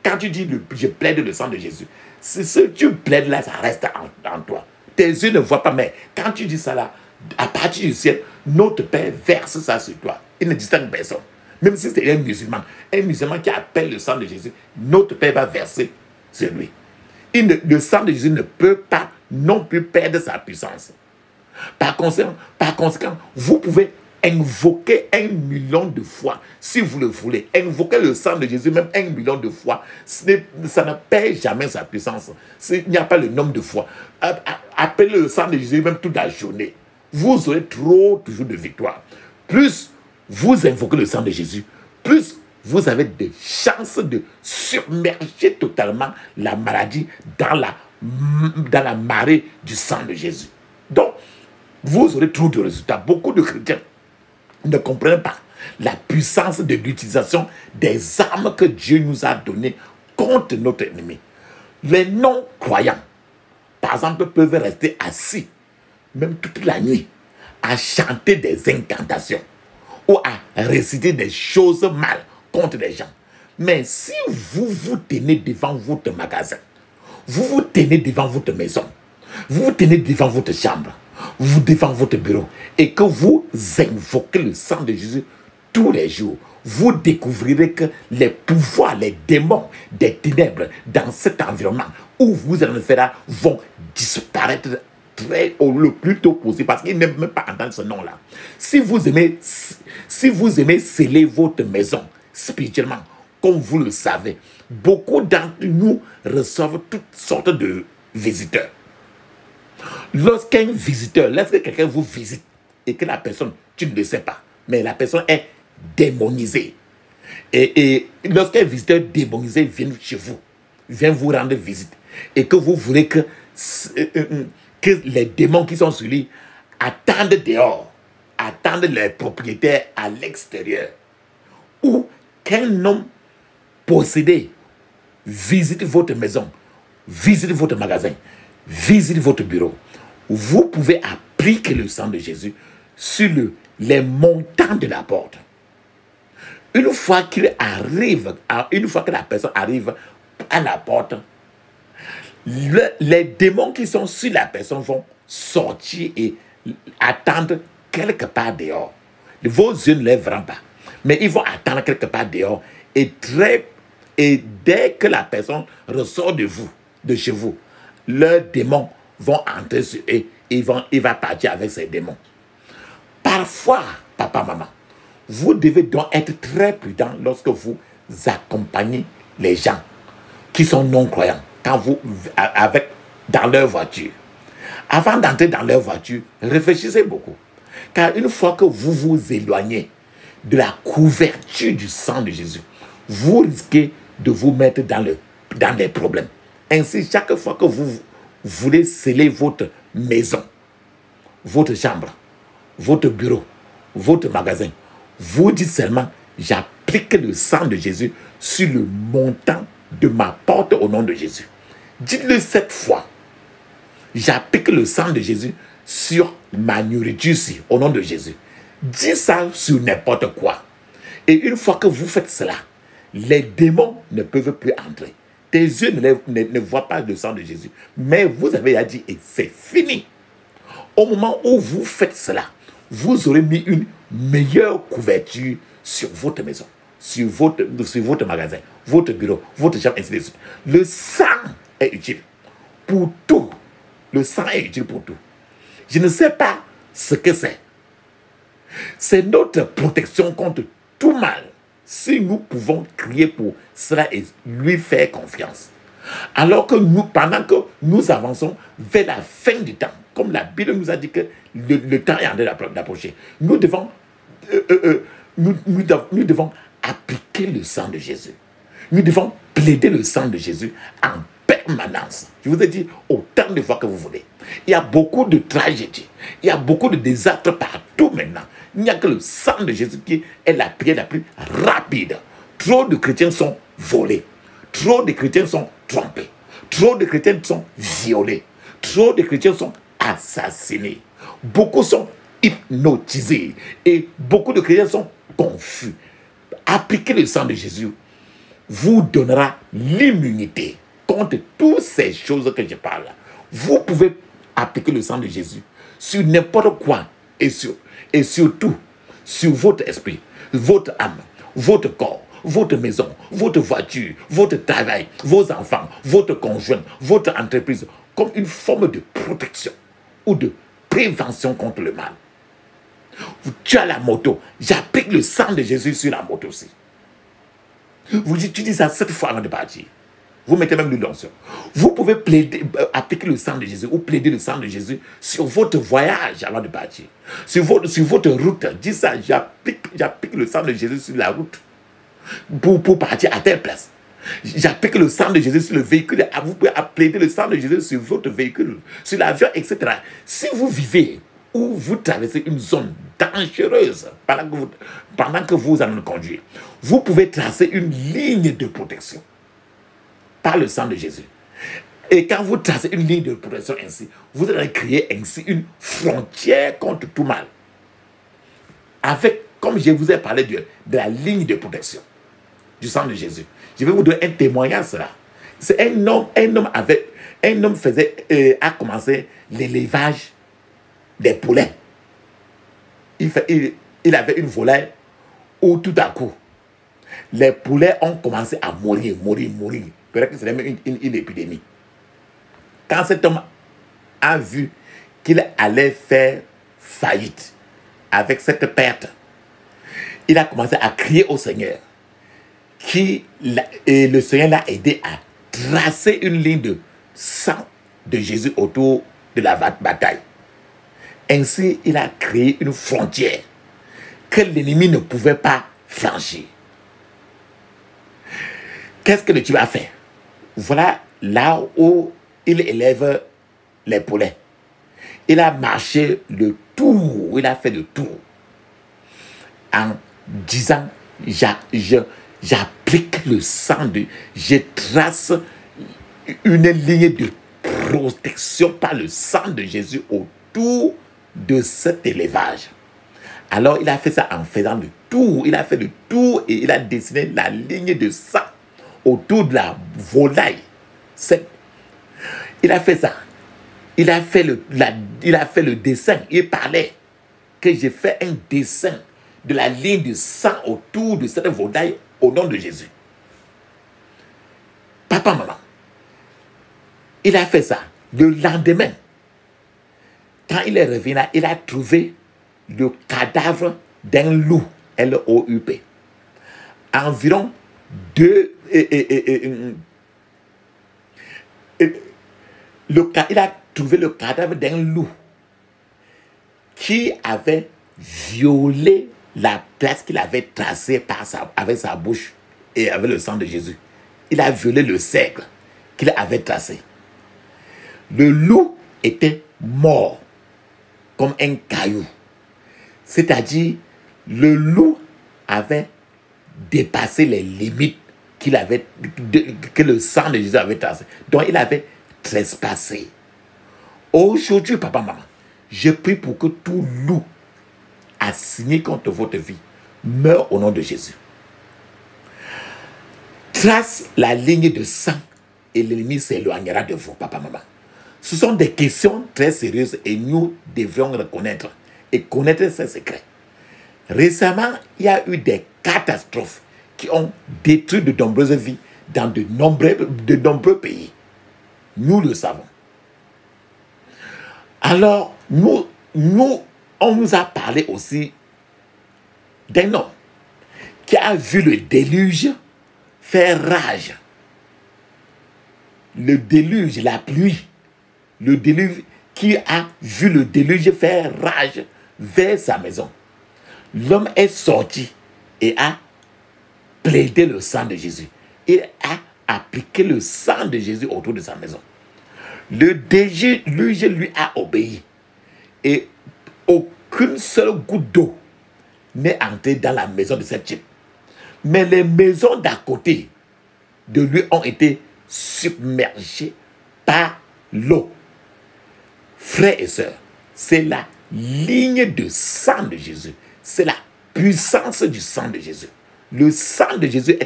Quand tu dis je plaide le sang de Jésus, c'est ce que tu plaides là, ça reste en toi. Tes yeux ne voient pas, mais quand tu dis ça là, à partir du ciel, notre Père verse ça sur toi. Il ne distingue personne. Même si c'est un musulman qui appelle le sang de Jésus, notre Père va verser sur lui. Le sang de Jésus ne peut pas non plus perdre sa puissance. Par conséquent, vous pouvez invoquer 1 million de fois, si vous le voulez. Invoquer le sang de Jésus même 1 million de fois. Ça ne perd jamais sa puissance. Il n'y a pas le nombre de fois. Appelez le sang de Jésus même toute la journée. Vous aurez toujours de victoire. Plus vous invoquez le sang de Jésus, plus vous avez des chances de submerger totalement la maladie dans la marée du sang de Jésus. Donc, vous aurez trop de résultats. Beaucoup de chrétiens ne comprennent pas la puissance de l'utilisation des armes que Dieu nous a données contre notre ennemi. Les non-croyants, par exemple, peuvent rester assis, même toute la nuit, à chanter des incantations ou à réciter des choses mal contre les gens. Mais si vous vous tenez devant votre magasin, vous vous tenez devant votre maison, vous vous tenez devant votre chambre, vous devant votre bureau, et que vous invoquez le sang de Jésus tous les jours, vous découvrirez que les pouvoirs, les démons des ténèbres dans cet environnement où vous en fera vont disparaître le plus tôt possible, parce qu'il n'aime même pas entendre ce nom-là. Si vous aimez sceller votre maison spirituellement, comme vous le savez, beaucoup d'entre nous reçoivent toutes sortes de visiteurs. Lorsque quelqu'un vous visite et que la personne, tu ne le sais pas, mais la personne est démonisée. Et lorsqu'un visiteur démonisé vient chez vous, vient vous rendre visite, et que vous voulez que les démons qui sont sur lui attendent dehors, attendent les propriétaires à l'extérieur, ou qu'un homme possédé visite votre maison, visite votre magasin, visite votre bureau, vous pouvez appliquer le sang de Jésus sur les montants de la porte. Une fois que la personne arrive à la porte, les démons qui sont sur la personne vont sortir et attendre quelque part dehors. Vos yeux ne les verront pas, mais ils vont attendre quelque part dehors. Et dès que la personne ressort de chez vous, leurs démons vont entrer sur eux et il va partir avec ces démons. Parfois, papa, maman, vous devez donc être très prudent lorsque vous accompagnez les gens qui sont non-croyants dans leur voiture. Avant d'entrer dans leur voiture, réfléchissez beaucoup. Car une fois que vous vous éloignez de la couverture du sang de Jésus, vous risquez de vous mettre dans les problèmes. Ainsi, chaque fois que vous voulez sceller votre maison, votre chambre, votre bureau, votre magasin, vous dites seulement, j'applique le sang de Jésus sur le montant de ma porte au nom de Jésus. Dites-le 7 fois. J'applique le sang de Jésus sur ma nourriture au nom de Jésus. Dis ça sur n'importe quoi. Et une fois que vous faites cela, les démons ne peuvent plus entrer. Tes yeux ne voient pas le sang de Jésus. Mais vous avez déjà dit, et c'est fini. Au moment où vous faites cela, vous aurez mis une meilleure couverture sur votre maison, sur votre magasin, votre bureau, votre chambre, ainsi de suite. Le sang est utile pour tout. Le sang est utile pour tout. Je ne sais pas ce que c'est. C'est notre protection contre tout mal. Si nous pouvons crier pour cela et lui faire confiance. Alors que pendant que nous avançons vers la fin du temps, comme la Bible nous a dit que le temps est en train d'approcher, nous devons appliquer le sang de Jésus. Nous devons plaider le sang de Jésus en permanence. Je vous ai dit autant de fois que vous voulez. Il y a beaucoup de tragédies. Il y a beaucoup de désastres partout maintenant. Il n'y a que le sang de Jésus qui est la prière la plus rapide. Trop de chrétiens sont volés. Trop de chrétiens sont trompés. Trop de chrétiens sont violés. Trop de chrétiens sont assassinés. Beaucoup sont hypnotisés. Et beaucoup de chrétiens sont confus. Appliquer le sang de Jésus vous donnera l'immunité contre toutes ces choses que je parle. Vous pouvez appliquer le sang de Jésus sur n'importe quoi et surtout sur votre esprit, votre âme, votre corps, votre maison, votre voiture, votre travail, vos enfants, votre conjoint, votre entreprise, comme une forme de protection ou de prévention contre le mal. Tu as la moto, j'applique le sang de Jésus sur la moto aussi. Tu dis ça 7 fois avant de partir. Vous mettez même l'huile d'onction. Vous pouvez appliquer le sang de Jésus ou plaider le sang de Jésus sur votre voyage avant de partir. Sur votre route. Dis ça, j'applique le sang de Jésus sur la route pour partir à telle place. J'applique le sang de Jésus sur le véhicule. Vous pouvez plaider le sang de Jésus sur votre véhicule, sur l'avion, etc. Si vous vivez ou vous traversez une zone dangereuse pendant que vous allez conduire, vous pouvez tracer une ligne de protection par le sang de Jésus. Et quand vous tracez une ligne de protection ainsi, vous allez créer ainsi une frontière contre tout mal. Comme je vous ai parlé de la ligne de protection du sang de Jésus, je vais vous donner un témoignage cela. C'est un homme Un homme a commencé l'élevage des poulets. Il avait une volaille où tout à coup, les poulets ont commencé à mourir. Peut-être que c'est même une épidémie. Quand cet homme a vu qu'il allait faire faillite avec cette perte, il a commencé à crier au Seigneur. Et le Seigneur l'a aidé à tracer une ligne de sang de Jésus autour de la bataille. Ainsi, il a créé une frontière que l'ennemi ne pouvait pas franchir. Qu'est-ce que Dieu a fait? Voilà là où il élève les poulets. Il a marché le tour, il a fait le tour en disant, j'applique le sang je trace une ligne de protection par le sang de Jésus autour de cet élevage. Alors il a fait ça en faisant le tour, il a fait le tour et il a dessiné la ligne de sang autour de la volaille. Il a fait ça. Il a fait le dessin. Il parlait que j'ai fait un dessin de la ligne de sang autour de cette volaille au nom de Jésus. Papa, maman, il a fait ça. Le lendemain, quand il est revenu là, il a trouvé le cadavre d'un loup, L-O-U-P. Environ il a trouvé le cadavre d'un loup qui avait violé la place qu'il avait tracée avec sa bouche et avec le sang de Jésus. Il a violé le cercle qu'il avait tracé. Le loup était mort comme un caillou. C'est-à-dire, le loup avait dépassé les limites que le sang de Jésus avait tracé. Donc, il avait trespassé. Aujourd'hui, papa, maman, je prie pour que tout loup assigné contre votre vie meure au nom de Jésus. Trace la ligne de sang et l'ennemi s'éloignera de vous, papa, maman. Ce sont des questions très sérieuses et nous devrions reconnaître et connaître ces secrets. Récemment, il y a eu des catastrophes qui ont détruit de nombreuses vies dans de nombreux pays. Nous le savons. Alors, on nous a parlé aussi d'un homme qui a vu le déluge faire rage. Le déluge, la pluie, le déluge, qui a vu le déluge faire rage vers sa maison. L'homme est sorti et a plaidé le sang de Jésus. Il a appliqué le sang de Jésus autour de sa maison. Le déluge lui a obéi. Et aucune seule goutte d'eau n'est entrée dans la maison de cette type. Mais les maisons d'à côté de lui ont été submergées par l'eau. Frères et sœurs, c'est la ligne de sang de Jésus. C'est la puissance du sang de Jésus. Le sang de Jésus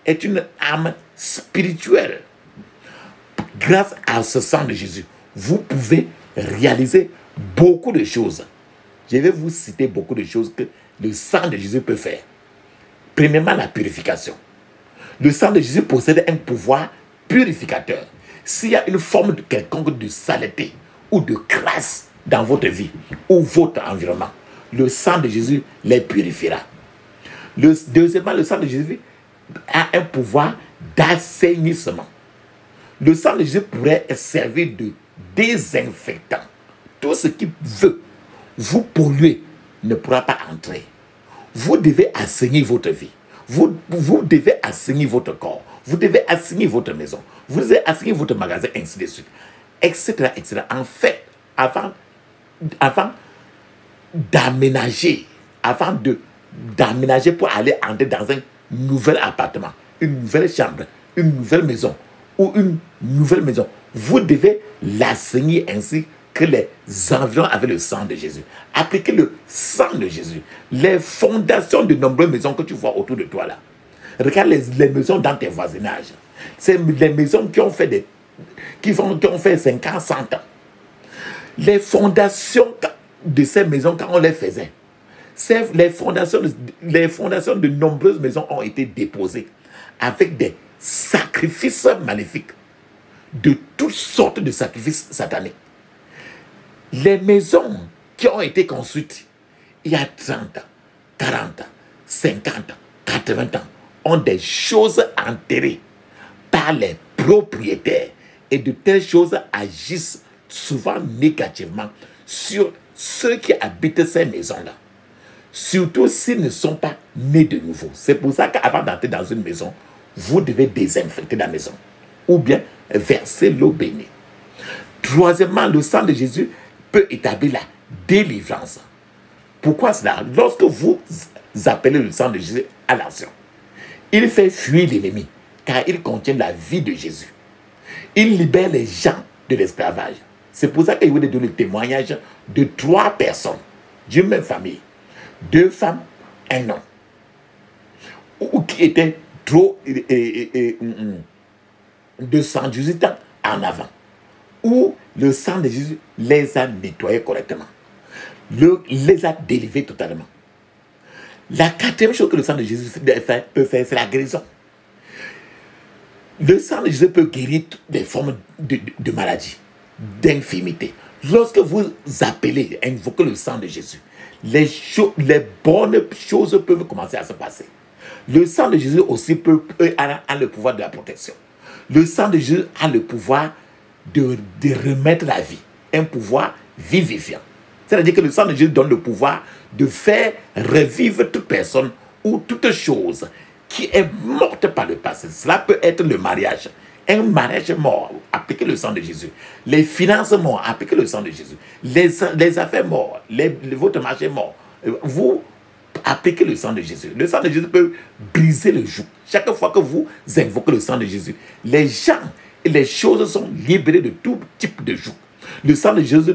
est une arme spirituelle. Grâce à ce sang de Jésus, vous pouvez réaliser beaucoup de choses. Je vais vous citer beaucoup de choses que le sang de Jésus peut faire. Premièrement, la purification. Le sang de Jésus possède un pouvoir purificateur. S'il y a une forme quelconque de saleté ou de crasse dans votre vie ou votre environnement, le sang de Jésus les purifiera. Deuxièmement, le sang de Jésus a un pouvoir d'assainissement. Le sang de Jésus pourrait servir de désinfectant. Tout ce qui veut vous polluer ne pourra pas entrer. Vous devez assainir votre vie. Vous devez assainir votre corps. Vous devez assainir votre maison. Vous devez assainir votre magasin, ainsi de suite. Etc. etc. En fait, avant d'aménager, pour aller entrer dans un nouvel appartement, une nouvelle chambre, une nouvelle maison ou une nouvelle maison, vous devez l'assainir ainsi que les environs avec le sang de Jésus. Appliquez le sang de Jésus. Les fondations de nombreuses maisons que tu vois autour de toi là. Regarde les maisons dans tes voisinages. C'est les maisons qui ont fait qui ont fait 50, 100 ans. Les fondations de ces maisons, quand on les faisait, les fondations de nombreuses maisons ont été déposées avec des sacrifices maléfiques, de toutes sortes de sacrifices sataniques. Les maisons qui ont été construites il y a 30 ans, 40 ans, 50 ans, 80 ans, ont des choses enterrées par les propriétaires, et de telles choses agissent souvent négativement sur ceux qui habitent ces maisons-là, surtout s'ils ne sont pas nés de nouveau. C'est pour ça qu'avant d'entrer dans une maison, vous devez désinfecter la maison ou bien verser l'eau bénie. Troisièmement, le sang de Jésus peut établir la délivrance. Pourquoi cela? Lorsque vous appelez le sang de Jésus à l'action, il fait fuir l'ennemi, car il contient la vie de Jésus. Il libère les gens de l'esclavage. C'est pour ça qu'il vous donne le témoignage de 3 personnes d'une même famille, 2 femmes, un homme, ou qui étaient trop 218 ans en avant, où le sang de Jésus les a nettoyés correctement, les a délivrés totalement. La 4e chose que le sang de Jésus peut faire, c'est la guérison. Le sang de Jésus peut guérir toutes les formes de maladies, d'infirmité. Lorsque vous appelez, invoquez le sang de Jésus, les bonnes choses peuvent commencer à se passer. Le sang de Jésus aussi a le pouvoir de la protection. Le sang de Jésus a le pouvoir de remettre la vie, un pouvoir vivifiant. C'est-à-dire que le sang de Jésus donne le pouvoir de faire revivre toute personne ou toute chose qui est morte par le passé. Cela peut être le mariage. Un mariage mort, appliquez le sang de Jésus. Les finances mortes, appliquez le sang de Jésus. Les affaires mortes, votre marché mort, vous appliquez le sang de Jésus. Le sang de Jésus peut briser le joug. Chaque fois que vous invoquez le sang de Jésus, les gens et les choses sont libérées de tout type de joug. Le sang de Jésus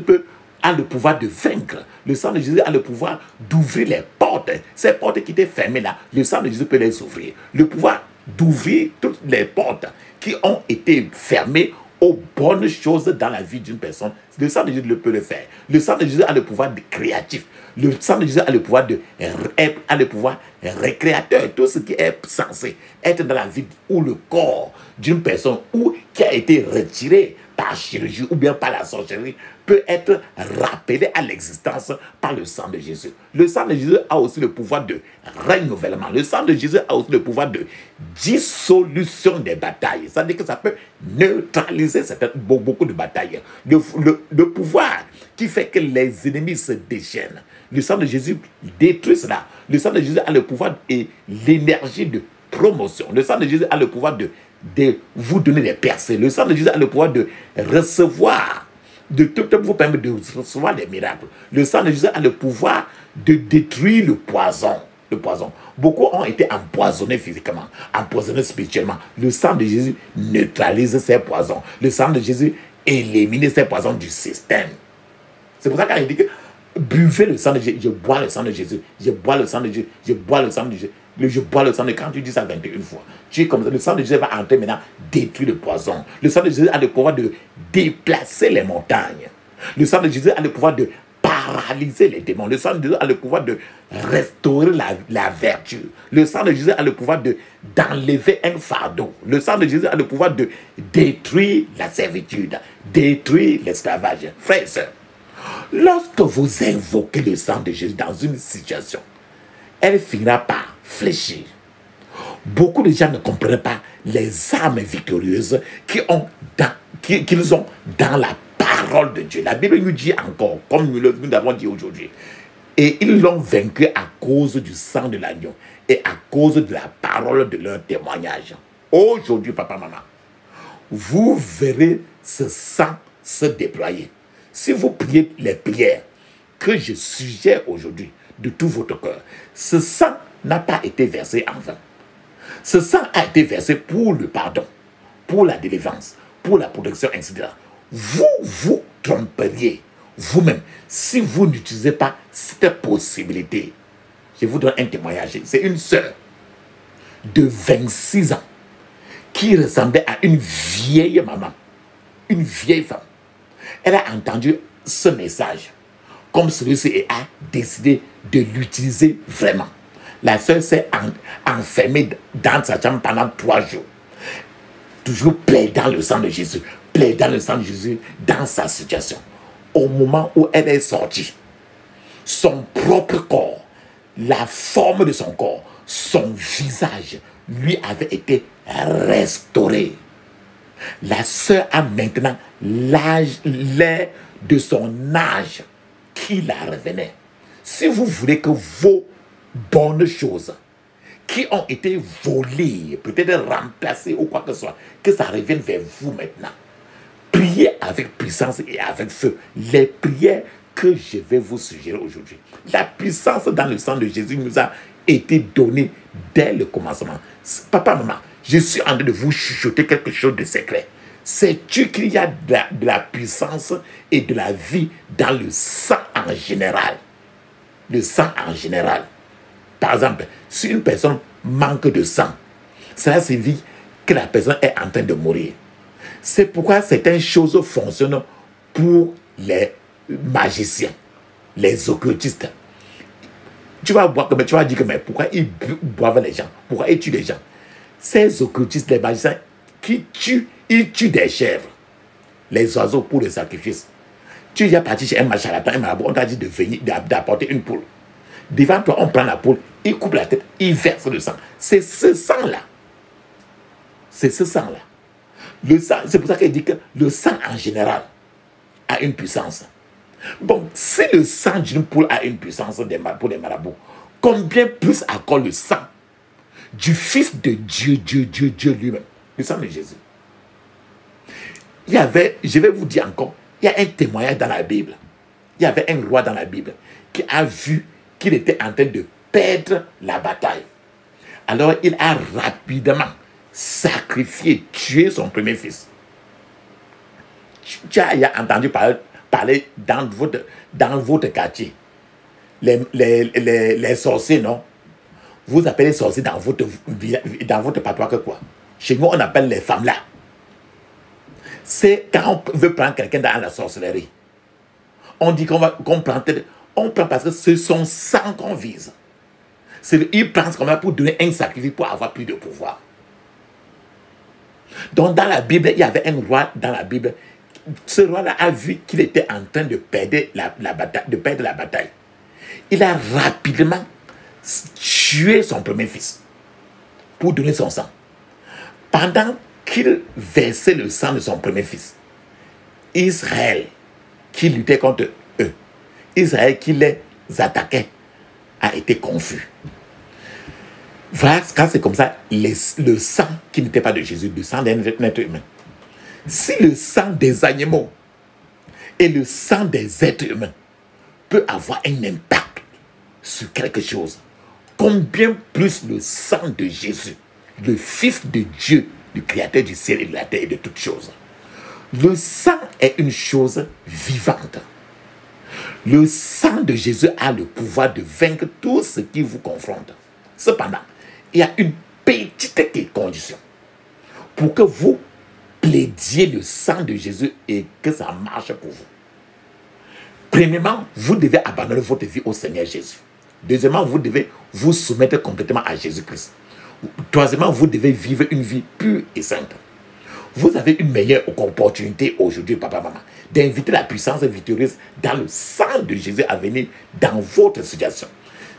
a le pouvoir de vaincre. Le sang de Jésus a le pouvoir d'ouvrir les portes. Ces portes qui étaient fermées là, le sang de Jésus peut les ouvrir. Le pouvoir d'ouvrir toutes les portes qui ont été fermées aux bonnes choses dans la vie d'une personne. Le sang de Jésus peut le faire. Le sang de Jésus a le pouvoir de créatif. Le sang de Jésus a le pouvoir récréateur. Tout ce qui est censé être dans la vie ou le corps d'une personne ou qui a été retiré par chirurgie ou bien par la sorcellerie peut être rappelé à l'existence par le sang de Jésus. Le sang de Jésus a aussi le pouvoir de renouvellement. Le sang de Jésus a aussi le pouvoir de dissolution des batailles. C'est-à-dire que ça peut neutraliser beaucoup de batailles. Le pouvoir qui fait que les ennemis se déchaînent. Le sang de Jésus détruit cela. Le sang de Jésus a le pouvoir et l'énergie de promotion. Le sang de Jésus a le pouvoir de vous donner des percées. Le sang de Jésus a le pouvoir de recevoir, de vous permettre de recevoir des miracles. Le sang de Jésus a le pouvoir de détruire le poison. Le poison. Beaucoup ont été empoisonnés physiquement, empoisonnés spirituellement. Le sang de Jésus neutralise ces poisons. Le sang de Jésus élimine ces poisons du système. C'est pour ça qu'il dit que buvez le sang de Jésus. Je bois le sang de Jésus. Je bois le sang de Jésus. Je bois le sang de Jésus. Je bois le sang de Jésus. Quand tu dis ça 21 fois, tu es comme ça. Le sang de Jésus va entrer maintenant, détruire le poison. Le sang de Jésus a le pouvoir de déplacer les montagnes. Le sang de Jésus a le pouvoir de paralyser les démons. Le sang de Jésus a le pouvoir de restaurer la vertu. Le sang de Jésus a le pouvoir d'enlever un fardeau. Le sang de Jésus a le pouvoir de détruire la servitude, détruire l'esclavage. Frères et sœurs, lorsque vous invoquez le sang de Jésus dans une situation, elle finira par fléchir. Beaucoup de gens ne comprennent pas les armes victorieuses qu'ils ont dans la parole de Dieu. La Bible nous dit encore, comme nous l'avons dit aujourd'hui, et ils l'ont vaincu à cause du sang de l'agneau et à cause de la parole de leur témoignage. Aujourd'hui, papa, maman, vous verrez ce sang se déployer. Si vous priez les prières que je suggère aujourd'hui de tout votre cœur, ce sang n'a pas été versé en vain. Ce sang a été versé pour le pardon, pour la délivrance, pour la protection, etc. Vous tromperiez vous-même si vous n'utilisez pas cette possibilité. Je vous donne un témoignage. C'est une sœur de 26 ans qui ressemblait à une vieille maman. une vieille femme. Elle a entendu ce message comme celui-ci et a décidé de l'utiliser vraiment. La sœur s'est enfermée dans sa chambre pendant 3 jours. Toujours plaidant le sang de Jésus, plaidant le sang de Jésus dans sa situation. Au moment où elle est sortie, son propre corps, la forme de son corps, son visage lui avait été restauré. La sœur a maintenant l'air de son âge qui la revenait. Si vous voulez que vos bonnes choses qui ont été volées, peut-être remplacées ou quoi que ce soit, que ça revienne vers vous maintenant. Priez avec puissance et avec feu. Les prières que je vais vous suggérer aujourd'hui. La puissance dans le sang de Jésus nous a été donnée dès le commencement. Papa, maman, je suis en train de vous chuchoter quelque chose de secret. Sais-tu qu'il y a de la puissance et de la vie dans le sang en général? Le sang en général. Par exemple, si une personne manque de sang, cela signifie que la personne est en train de mourir. C'est pourquoi certaines choses fonctionnent pour les magiciens, les occultistes. Tu vas dire que mais pourquoi ils boivent les gens? Pourquoi ils tuent les gens? Ces occultistes, les magiciens, ils tuent des chèvres, les oiseaux pour le sacrifice. Tu es parti chez un charlatan, un marabout, on t'a dit de venir, d'apporter une poule. Devant toi, on prend la poule, il coupe la tête, il verse le sang. C'est ce sang-là. C'est ce sang-là. Le sang, c'est pour ça qu'il dit que le sang en général a une puissance. Bon, si le sang d'une poule a une puissance pour les marabouts, combien plus encore le sang du Fils de Dieu, Dieu lui-même, le sang de Jésus. Je vais vous dire encore, il y a un témoignage dans la Bible. Il y avait un roi dans la Bible qui a vu qu'il était en train de perdre la bataille. Alors il a rapidement sacrifié, tué son premier fils. Tu as entendu parler dans votre quartier. Les sorciers, non? Vous appelez sorciers dans votre patois que quoi? Chez nous, on appelle les femmes là. C'est quand on veut prendre quelqu'un dans la sorcellerie. On dit qu'on prend parce que c'est son sang qu'on vise. Il prend ce qu'on va pour donner un sacrifice pour avoir plus de pouvoir. Donc dans la Bible, il y avait un roi dans la Bible. Ce roi-là a vu qu'il était en train de perdre la bataille. Il a rapidement tué son premier fils pour donner son sang. Pendant qu'il versait le sang de son premier fils, Israël, qui luttait contre eux, Israël qui les attaquait, a été confus. Voilà, quand c'est comme ça, le sang qui n'était pas de Jésus, le sang d'un être humain. Si le sang des animaux et le sang des êtres humains peut avoir un impact sur quelque chose, combien plus le sang de Jésus, le Fils de Dieu, le Créateur du ciel et de la terre et de toutes choses. Le sang est une chose vivante. Le sang de Jésus a le pouvoir de vaincre tout ce qui vous confronte. Cependant, il y a une petite condition pour que vous plaidiez le sang de Jésus et que ça marche pour vous. Premièrement, vous devez abandonner votre vie au Seigneur Jésus. Deuxièmement, vous devez vous soumettre complètement à Jésus-Christ. Troisièmement, vous devez vivre une vie pure et sainte. Vous avez une meilleure opportunité aujourd'hui, papa, maman, d'inviter la puissance victorieuse dans le sang de Jésus à venir dans votre situation.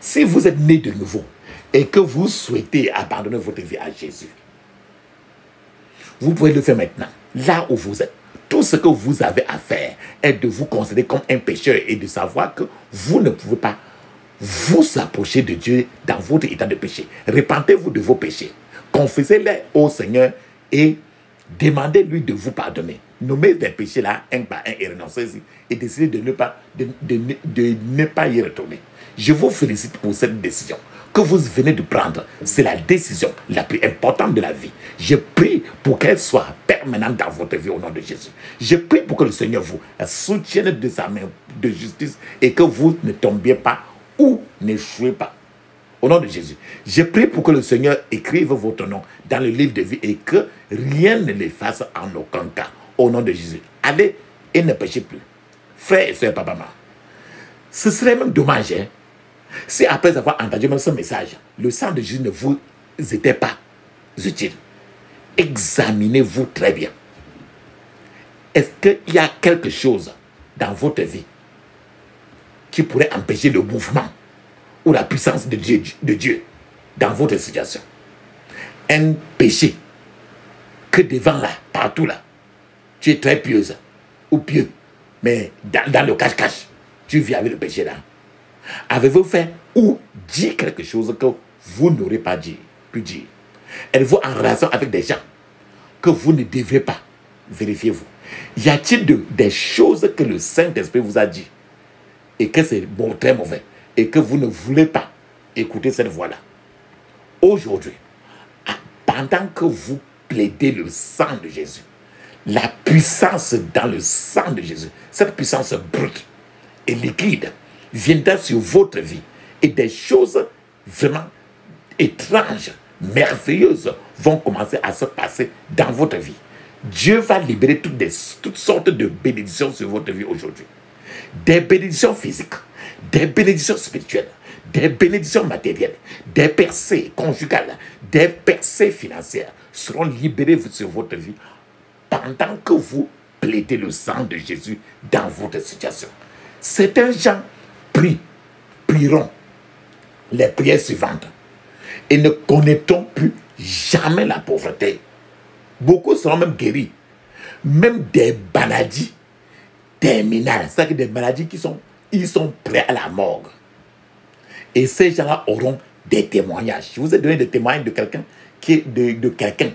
Si vous êtes né de nouveau et que vous souhaitez abandonner votre vie à Jésus, vous pouvez le faire maintenant, là où vous êtes. Tout ce que vous avez à faire est de vous considérer comme un pécheur et de savoir que vous ne pouvez pas vous approcher de Dieu dans votre état de péché. Repentez-vous de vos péchés. Confessez-les au Seigneur et demandez-lui de vous pardonner. Nommez des péchés là un par un et renoncez-y et décidez de ne pas y retourner. Je vous félicite pour cette décision que vous venez de prendre. C'est la décision la plus importante de la vie. Je prie pour qu'elle soit permanente dans votre vie au nom de Jésus. Je prie pour que le Seigneur vous soutienne de sa main de justice et que vous ne tombiez pas ou n'échouez pas. Au nom de Jésus, je prie pour que le Seigneur écrive votre nom dans le livre de vie et que rien ne l'efface en aucun cas. au nom de Jésus. Allez et ne péchez plus. Frère et soeur, papa, maman. Ce serait même dommage, hein, si après avoir entendu même ce message, le sang de Jésus ne vous était pas utile. Examinez-vous très bien. Est-ce qu'il y a quelque chose dans votre vie qui pourrait empêcher le mouvement ou la puissance de Dieu dans votre situation? Un péché que devant là, partout là, tu es très pieuse ou pieux, mais dans le cache-cache, tu vis avec le péché là. Avez-vous fait ou dit quelque chose que vous n'aurez pas pu dire? Êtes-vous en relation avec des gens que vous ne devez pas? Vérifiez-vous. Y a-t-il des choses que le Saint-Esprit vous a dit et que c'est bon, très mauvais et que vous ne voulez pas écouter cette voix-là? Aujourd'hui, pendant que vous plaidez le sang de Jésus, la puissance dans le sang de Jésus, cette puissance brute et liquide viendra sur votre vie et des choses vraiment étranges, merveilleuses vont commencer à se passer dans votre vie. Dieu va libérer toutes sortes de bénédictions sur votre vie aujourd'hui. Des bénédictions physiques, des bénédictions spirituelles, des bénédictions matérielles, des percées conjugales, des percées financières seront libérées sur votre vie pendant que vous plaidez le sang de Jésus dans votre situation. Certains gens prieront les prières suivantes et ne connaîtront plus jamais la pauvreté. Beaucoup seront même guéris. Même des maladies terminales, c'est-à-dire des maladies ils sont prêts à la morgue. Et ces gens-là auront des témoignages. Je vous ai donné des témoignages de quelqu'un de quelqu'un.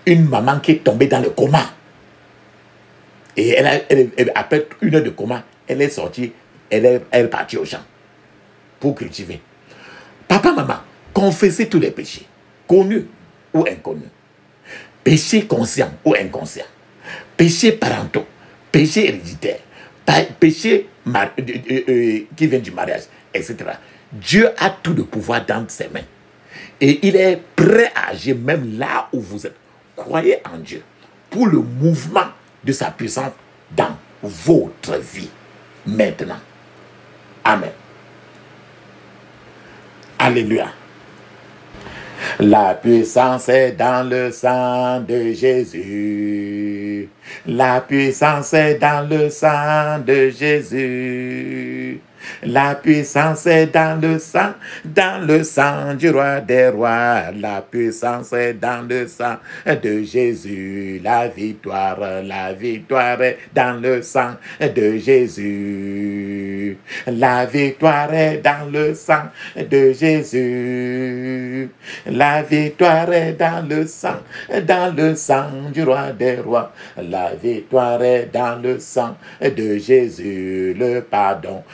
Une maman qui est tombée dans le coma. Et après 1 heure de coma, elle est sortie, elle est partie au champ pour cultiver. Papa, maman, confessez tous les péchés, connus ou inconnus. Péchés conscients ou inconscients. Péchés parentaux, péchés héréditaires, péchés qui viennent du mariage, etc. Dieu a tout le pouvoir dans ses mains. Et il est prêt à agir même là où vous êtes. Croyez en Dieu pour le mouvement de sa puissance dans votre vie maintenant. Amen. Alléluia. La puissance est dans le sang de Jésus. La puissance est dans le sang de Jésus. La puissance est dans le sang du roi des rois. La puissance est dans le sang de Jésus. La victoire est dans le sang de Jésus. La victoire est dans le sang de Jésus. La victoire est dans le sang du roi des rois. La victoire est dans le sang de Jésus. Le pardon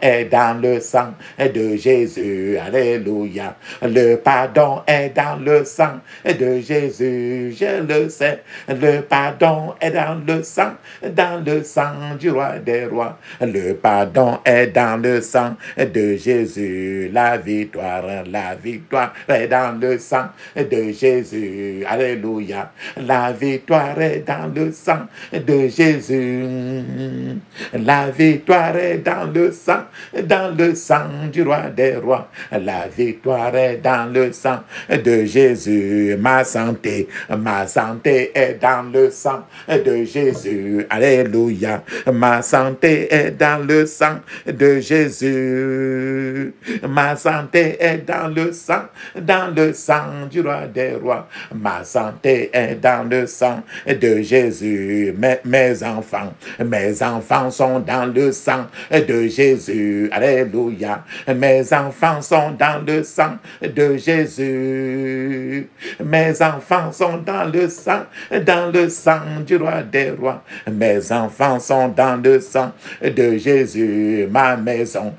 est dans le sang de Jésus. Alléluia. Le pardon est dans le sang de Jésus. Je le sais. Le pardon est dans le sang du roi des rois. Le pardon est dans le sang de Jésus. La victoire est dans le sang de Jésus. Alléluia. La victoire est dans le sang de Jésus. La victoire est dans le sang du roi des rois. La victoire est dans le sang de Jésus. Ma santé est dans le sang de Jésus. Alléluia. Ma santé est dans le sang de Jésus. Ma santé est dans le sang du roi des rois. Ma santé est dans le sang de Jésus. Mes enfants sont dans le sang de Jésus. Alléluia. Mes enfants sont dans le sang de Jésus. Mes enfants sont dans le sang du roi des rois. Mes enfants sont dans le sang de Jésus. Ma maison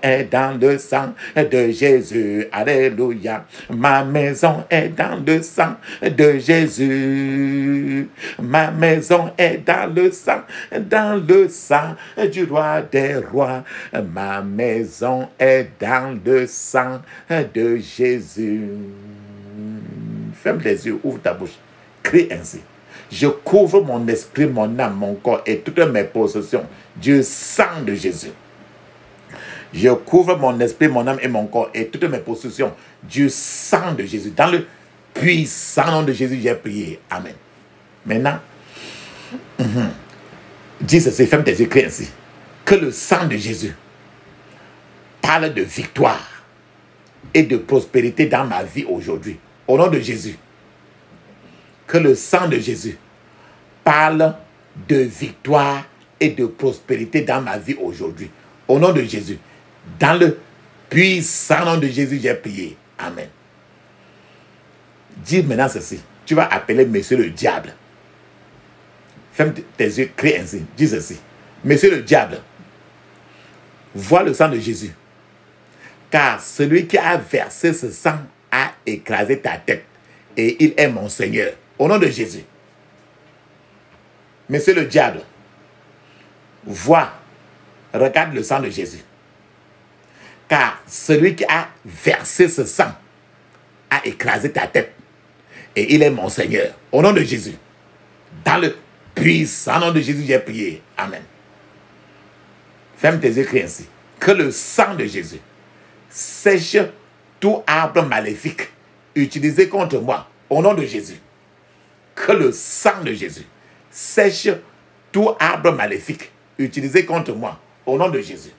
est dans le sang de Jésus. Alléluia. Ma maison est dans le sang de Jésus. Ma maison est dans le sang du roi des rois. Ma maison est dans le sang de Jésus. Ferme les yeux, ouvre ta bouche. Crie ainsi. Je couvre mon esprit, mon âme, mon corps et toutes mes possessions du sang de Jésus. Je couvre mon esprit, mon âme et mon corps et toutes mes possessions du sang de Jésus. Dans le puissant nom de Jésus, j'ai prié. Amen. Maintenant, dis ceci, ferme tes yeux, crie ainsi. Que le sang de Jésus parle de victoire et de prospérité dans ma vie aujourd'hui. Au nom de Jésus. Que le sang de Jésus parle de victoire et de prospérité dans ma vie aujourd'hui. Au nom de Jésus. Dans le puissant nom de Jésus, j'ai prié. Amen. Dis maintenant ceci. Tu vas appeler monsieur le diable. Ferme tes yeux, crie ainsi. Dis ceci. Monsieur le diable, vois le sang de Jésus. Car celui qui a versé ce sang a écrasé ta tête. Et il est mon Seigneur. Au nom de Jésus. Monsieur le diable, vois, regarde le sang de Jésus. Car celui qui a versé ce sang a écrasé ta tête. Et il est mon Seigneur. Au nom de Jésus. Dans le puissant nom de Jésus, j'ai prié. Amen. Ferme tes yeux, crie ainsi. Que le sang de Jésus sèche tout arbre maléfique utilisé contre moi. Au nom de Jésus. Que le sang de Jésus sèche tout arbre maléfique utilisé contre moi. Au nom de Jésus.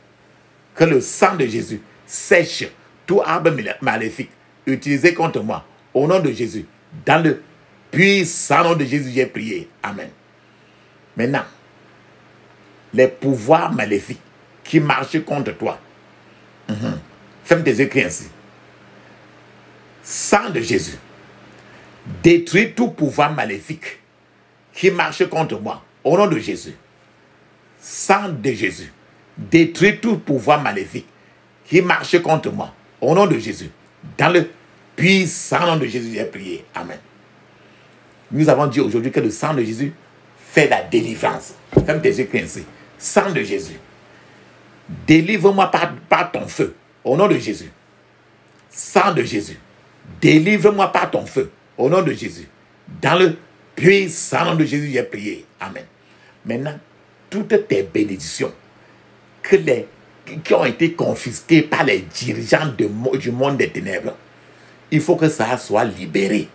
Que le sang de Jésus sèche tout arbre maléfique utilisé contre moi. Au nom de Jésus. Dans le puissant nom de Jésus, j'ai prié. Amen. Maintenant, les pouvoirs maléfiques qui marchent contre toi. Ferme tes yeux, crie ainsi. Sang de Jésus, détruis tout pouvoir maléfique qui marche contre moi. Au nom de Jésus. Sang de Jésus, détruis tout pouvoir maléfique qui marche contre moi. Au nom de Jésus. Dans le puissant nom de Jésus, j'ai prié. Amen. Nous avons dit aujourd'hui que le sang de Jésus fait la délivrance. Ferme tes yeux, crie ainsi. Sang de Jésus, délivre-moi par ton feu. Au nom de Jésus. Sang de Jésus, délivre-moi par ton feu. Au nom de Jésus. Dans le puissant nom de Jésus, j'ai prié. Amen. Maintenant, toutes tes bénédictions qui ont été confisquées par les dirigeants du monde des ténèbres, il faut que ça soit libéré.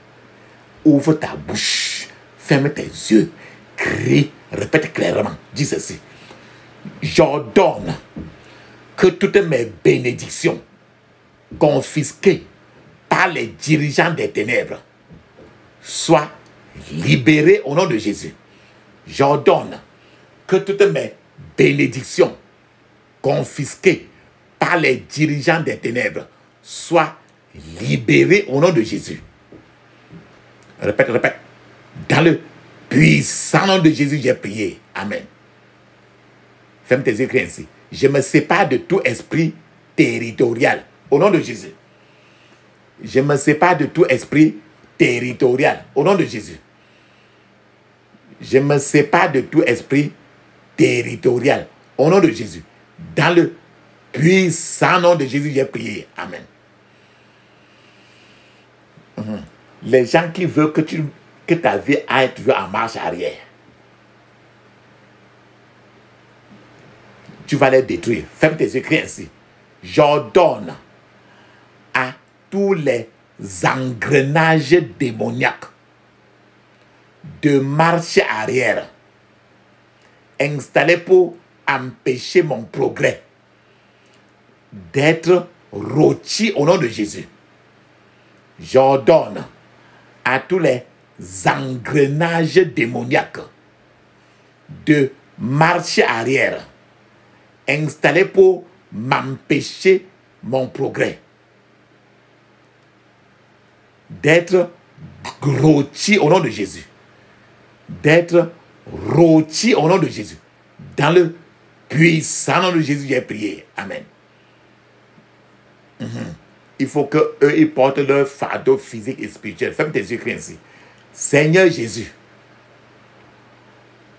Ouvre ta bouche, ferme tes yeux, crie, répète clairement, dis ceci. J'ordonne que toutes mes bénédictions confisquées par les dirigeants des ténèbres soient libérées au nom de Jésus. J'ordonne que toutes mes bénédictions confisquées par les dirigeants des ténèbres soient libérées au nom de Jésus. Répète, répète. Dans le puissant nom de Jésus, j'ai prié. Amen. Ferme tes yeux, crie ainsi. Je me sépare de tout esprit territorial. Au nom de Jésus. Je me sépare de tout esprit territorial. Au nom de Jésus. Je me sépare de tout esprit territorial. Au nom de Jésus. Dans le puissant nom de Jésus, j'ai prié. Amen. Les gens qui veulent que ta vie aille toujours en marche arrière, tu vas les détruire. Ferme tes yeux, crie ainsi. J'ordonne à tous les engrenages démoniaques de marcher arrière, installés pour empêcher mon progrès, d'être rôtis au nom de Jésus. J'ordonne à tous les engrenages démoniaques de marcher arrière, installés pour m'empêcher mon progrès, d'être rôtis au nom de Jésus. D'être rôtis au nom de Jésus. Dans le puissant nom de Jésus, j'ai prié. Amen. Il faut qu'eux, ils portent leur fardeau physique et spirituel. Ferme tes yeux, crie ainsi. Seigneur Jésus,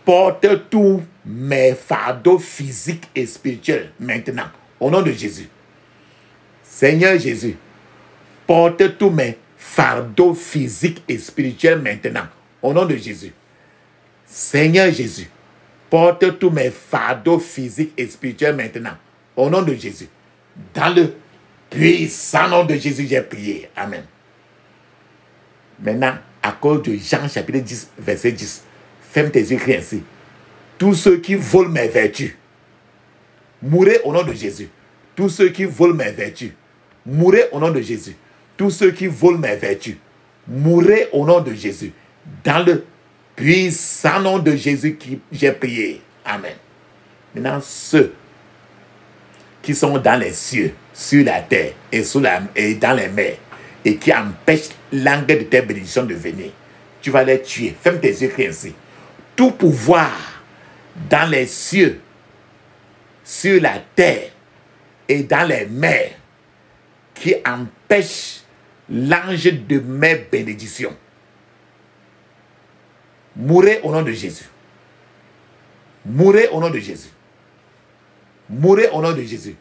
porte tous mes fardeaux physiques et spirituels maintenant. Au nom de Jésus. Seigneur Jésus, porte tous mes fardeaux physiques et spirituels maintenant. Au nom de Jésus. Seigneur Jésus, porte tous mes fardeaux physiques et spirituels maintenant. Au nom de Jésus. Dans le puissant nom de Jésus, j'ai prié. Amen. Maintenant, à cause de Jean chapitre 10, verset 10, ferme tes yeux, crie ainsi. Tous ceux qui volent mes vertus, mourrez au nom de Jésus. Tous ceux qui volent mes vertus, mourrez au nom de Jésus. Tous ceux qui volent mes vertus, mourrez au nom de Jésus. Dans le puissant nom de Jésus qui j'ai prié. Amen. Maintenant, ceux qui sont dans les cieux, sur la terre et dans les mers, et qui empêchent l'angle de tes bénédictions de venir, tu vas les tuer. Ferme tes yeux, crie ainsi. Tout pouvoir dans les cieux, sur la terre et dans les mers, qui empêche l'ange de mes bénédictions, mourrez au nom de Jésus. Mourrez au nom de Jésus. Mourrez au nom de Jésus.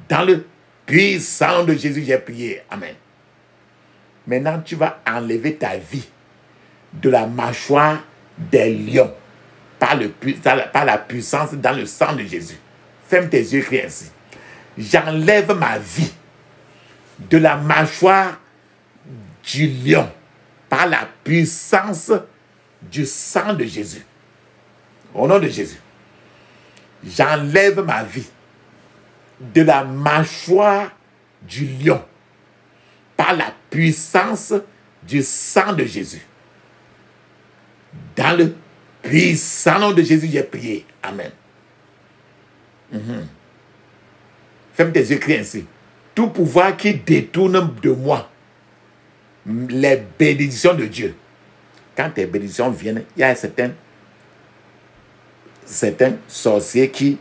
Dans le puissant nom de Jésus, j'ai prié. Amen. Maintenant, tu vas enlever ta vie de la mâchoire des lions par la puissance dans le sang de Jésus. Ferme tes yeux, crie ainsi. J'enlève ma vie de la mâchoire du lion par la puissance du sang de Jésus. Au nom de Jésus. J'enlève ma vie de la mâchoire du lion par la puissance du sang de Jésus. Dans le puissant nom de Jésus, j'ai prié. Amen. Ferme tes yeux, crie ainsi. Tout pouvoir qui détourne de moi les bénédictions de Dieu. Quand tes bénédictions viennent, il y a certains sorciers qui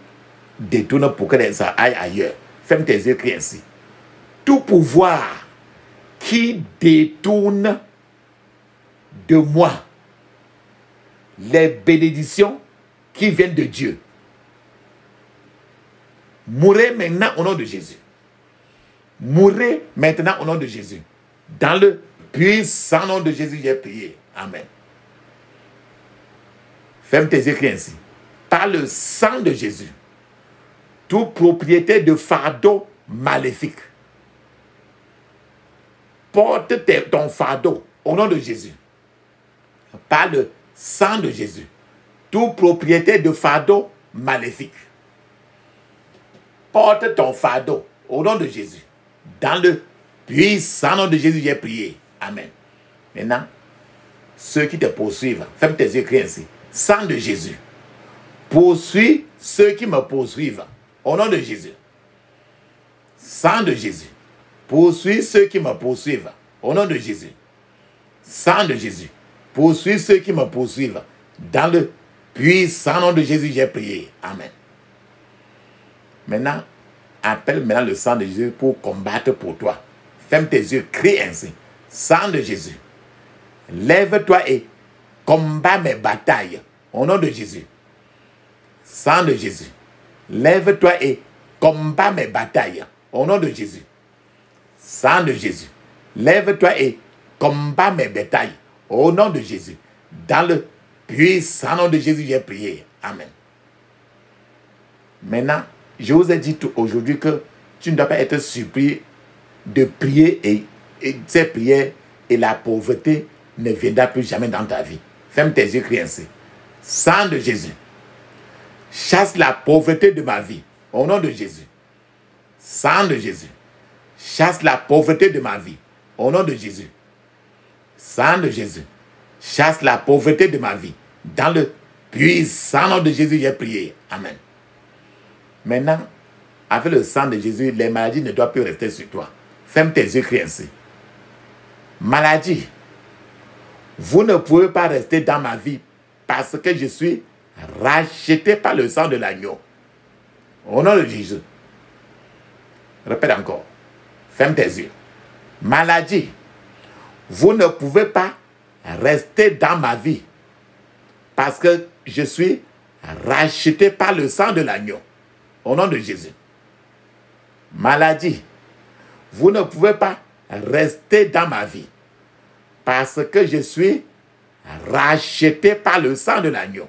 détournent pour que les aillent ailleurs. Ferme tes yeux, crie ainsi. Tout pouvoir qui détourne de moi les bénédictions qui viennent de Dieu, mourrez maintenant au nom de Jésus. Mourrez maintenant au nom de Jésus. Dans le puissant nom de Jésus, j'ai prié. Amen. Ferme tes yeux, crie ainsi. Par le sang de Jésus, toute propriété de fardeau maléfique, porte ton fardeau au nom de Jésus. Par le sang de Jésus, toute propriété de fardeau maléfique, porte ton fardeau au nom de Jésus. Dans le puissant nom de Jésus, j'ai prié. Amen. Maintenant, ceux qui te poursuivent, ferme tes yeux, crie ainsi. Sang de Jésus, poursuis ceux qui me poursuivent. Au nom de Jésus. Sang de Jésus, poursuis ceux qui me poursuivent. Au nom de Jésus. Sang de Jésus, poursuis ceux qui me poursuivent. Dans le puissant nom de Jésus, j'ai prié. Amen. Maintenant, appelle maintenant le sang de Jésus pour combattre pour toi. Ferme tes yeux, crie ainsi. Sang de Jésus, lève-toi et combat mes batailles. Au nom de Jésus. Sang de Jésus, lève-toi et combat mes batailles. Au nom de Jésus. Sang de Jésus, lève-toi et combat mes batailles. Au nom de Jésus. Dans le puissant nom de Jésus, j'ai prié. Amen. Maintenant, je vous ai dit aujourd'hui que tu ne dois pas être surpris de prier et ces prières et la pauvreté ne viendra plus jamais dans ta vie. Ferme tes yeux, crie ainsi. Sang de Jésus, chasse la pauvreté de ma vie. Au nom de Jésus. Sang de Jésus, chasse la pauvreté de ma vie. Au nom de Jésus. Sang de Jésus, chasse la pauvreté de ma vie. Dans le puissant nom de Jésus, j'ai prié. Amen. Maintenant, avec le sang de Jésus, les maladies ne doivent plus rester sur toi. Ferme tes yeux, crie ainsi. Maladie, vous ne pouvez pas rester dans ma vie parce que je suis racheté par le sang de l'agneau. Au nom de Jésus. Répète encore. Ferme tes yeux. Maladie, vous ne pouvez pas rester dans ma vie parce que je suis racheté par le sang de l'agneau. Au nom de Jésus. Maladie, vous ne pouvez pas rester dans ma vie parce que je suis racheté par le sang de l'agneau.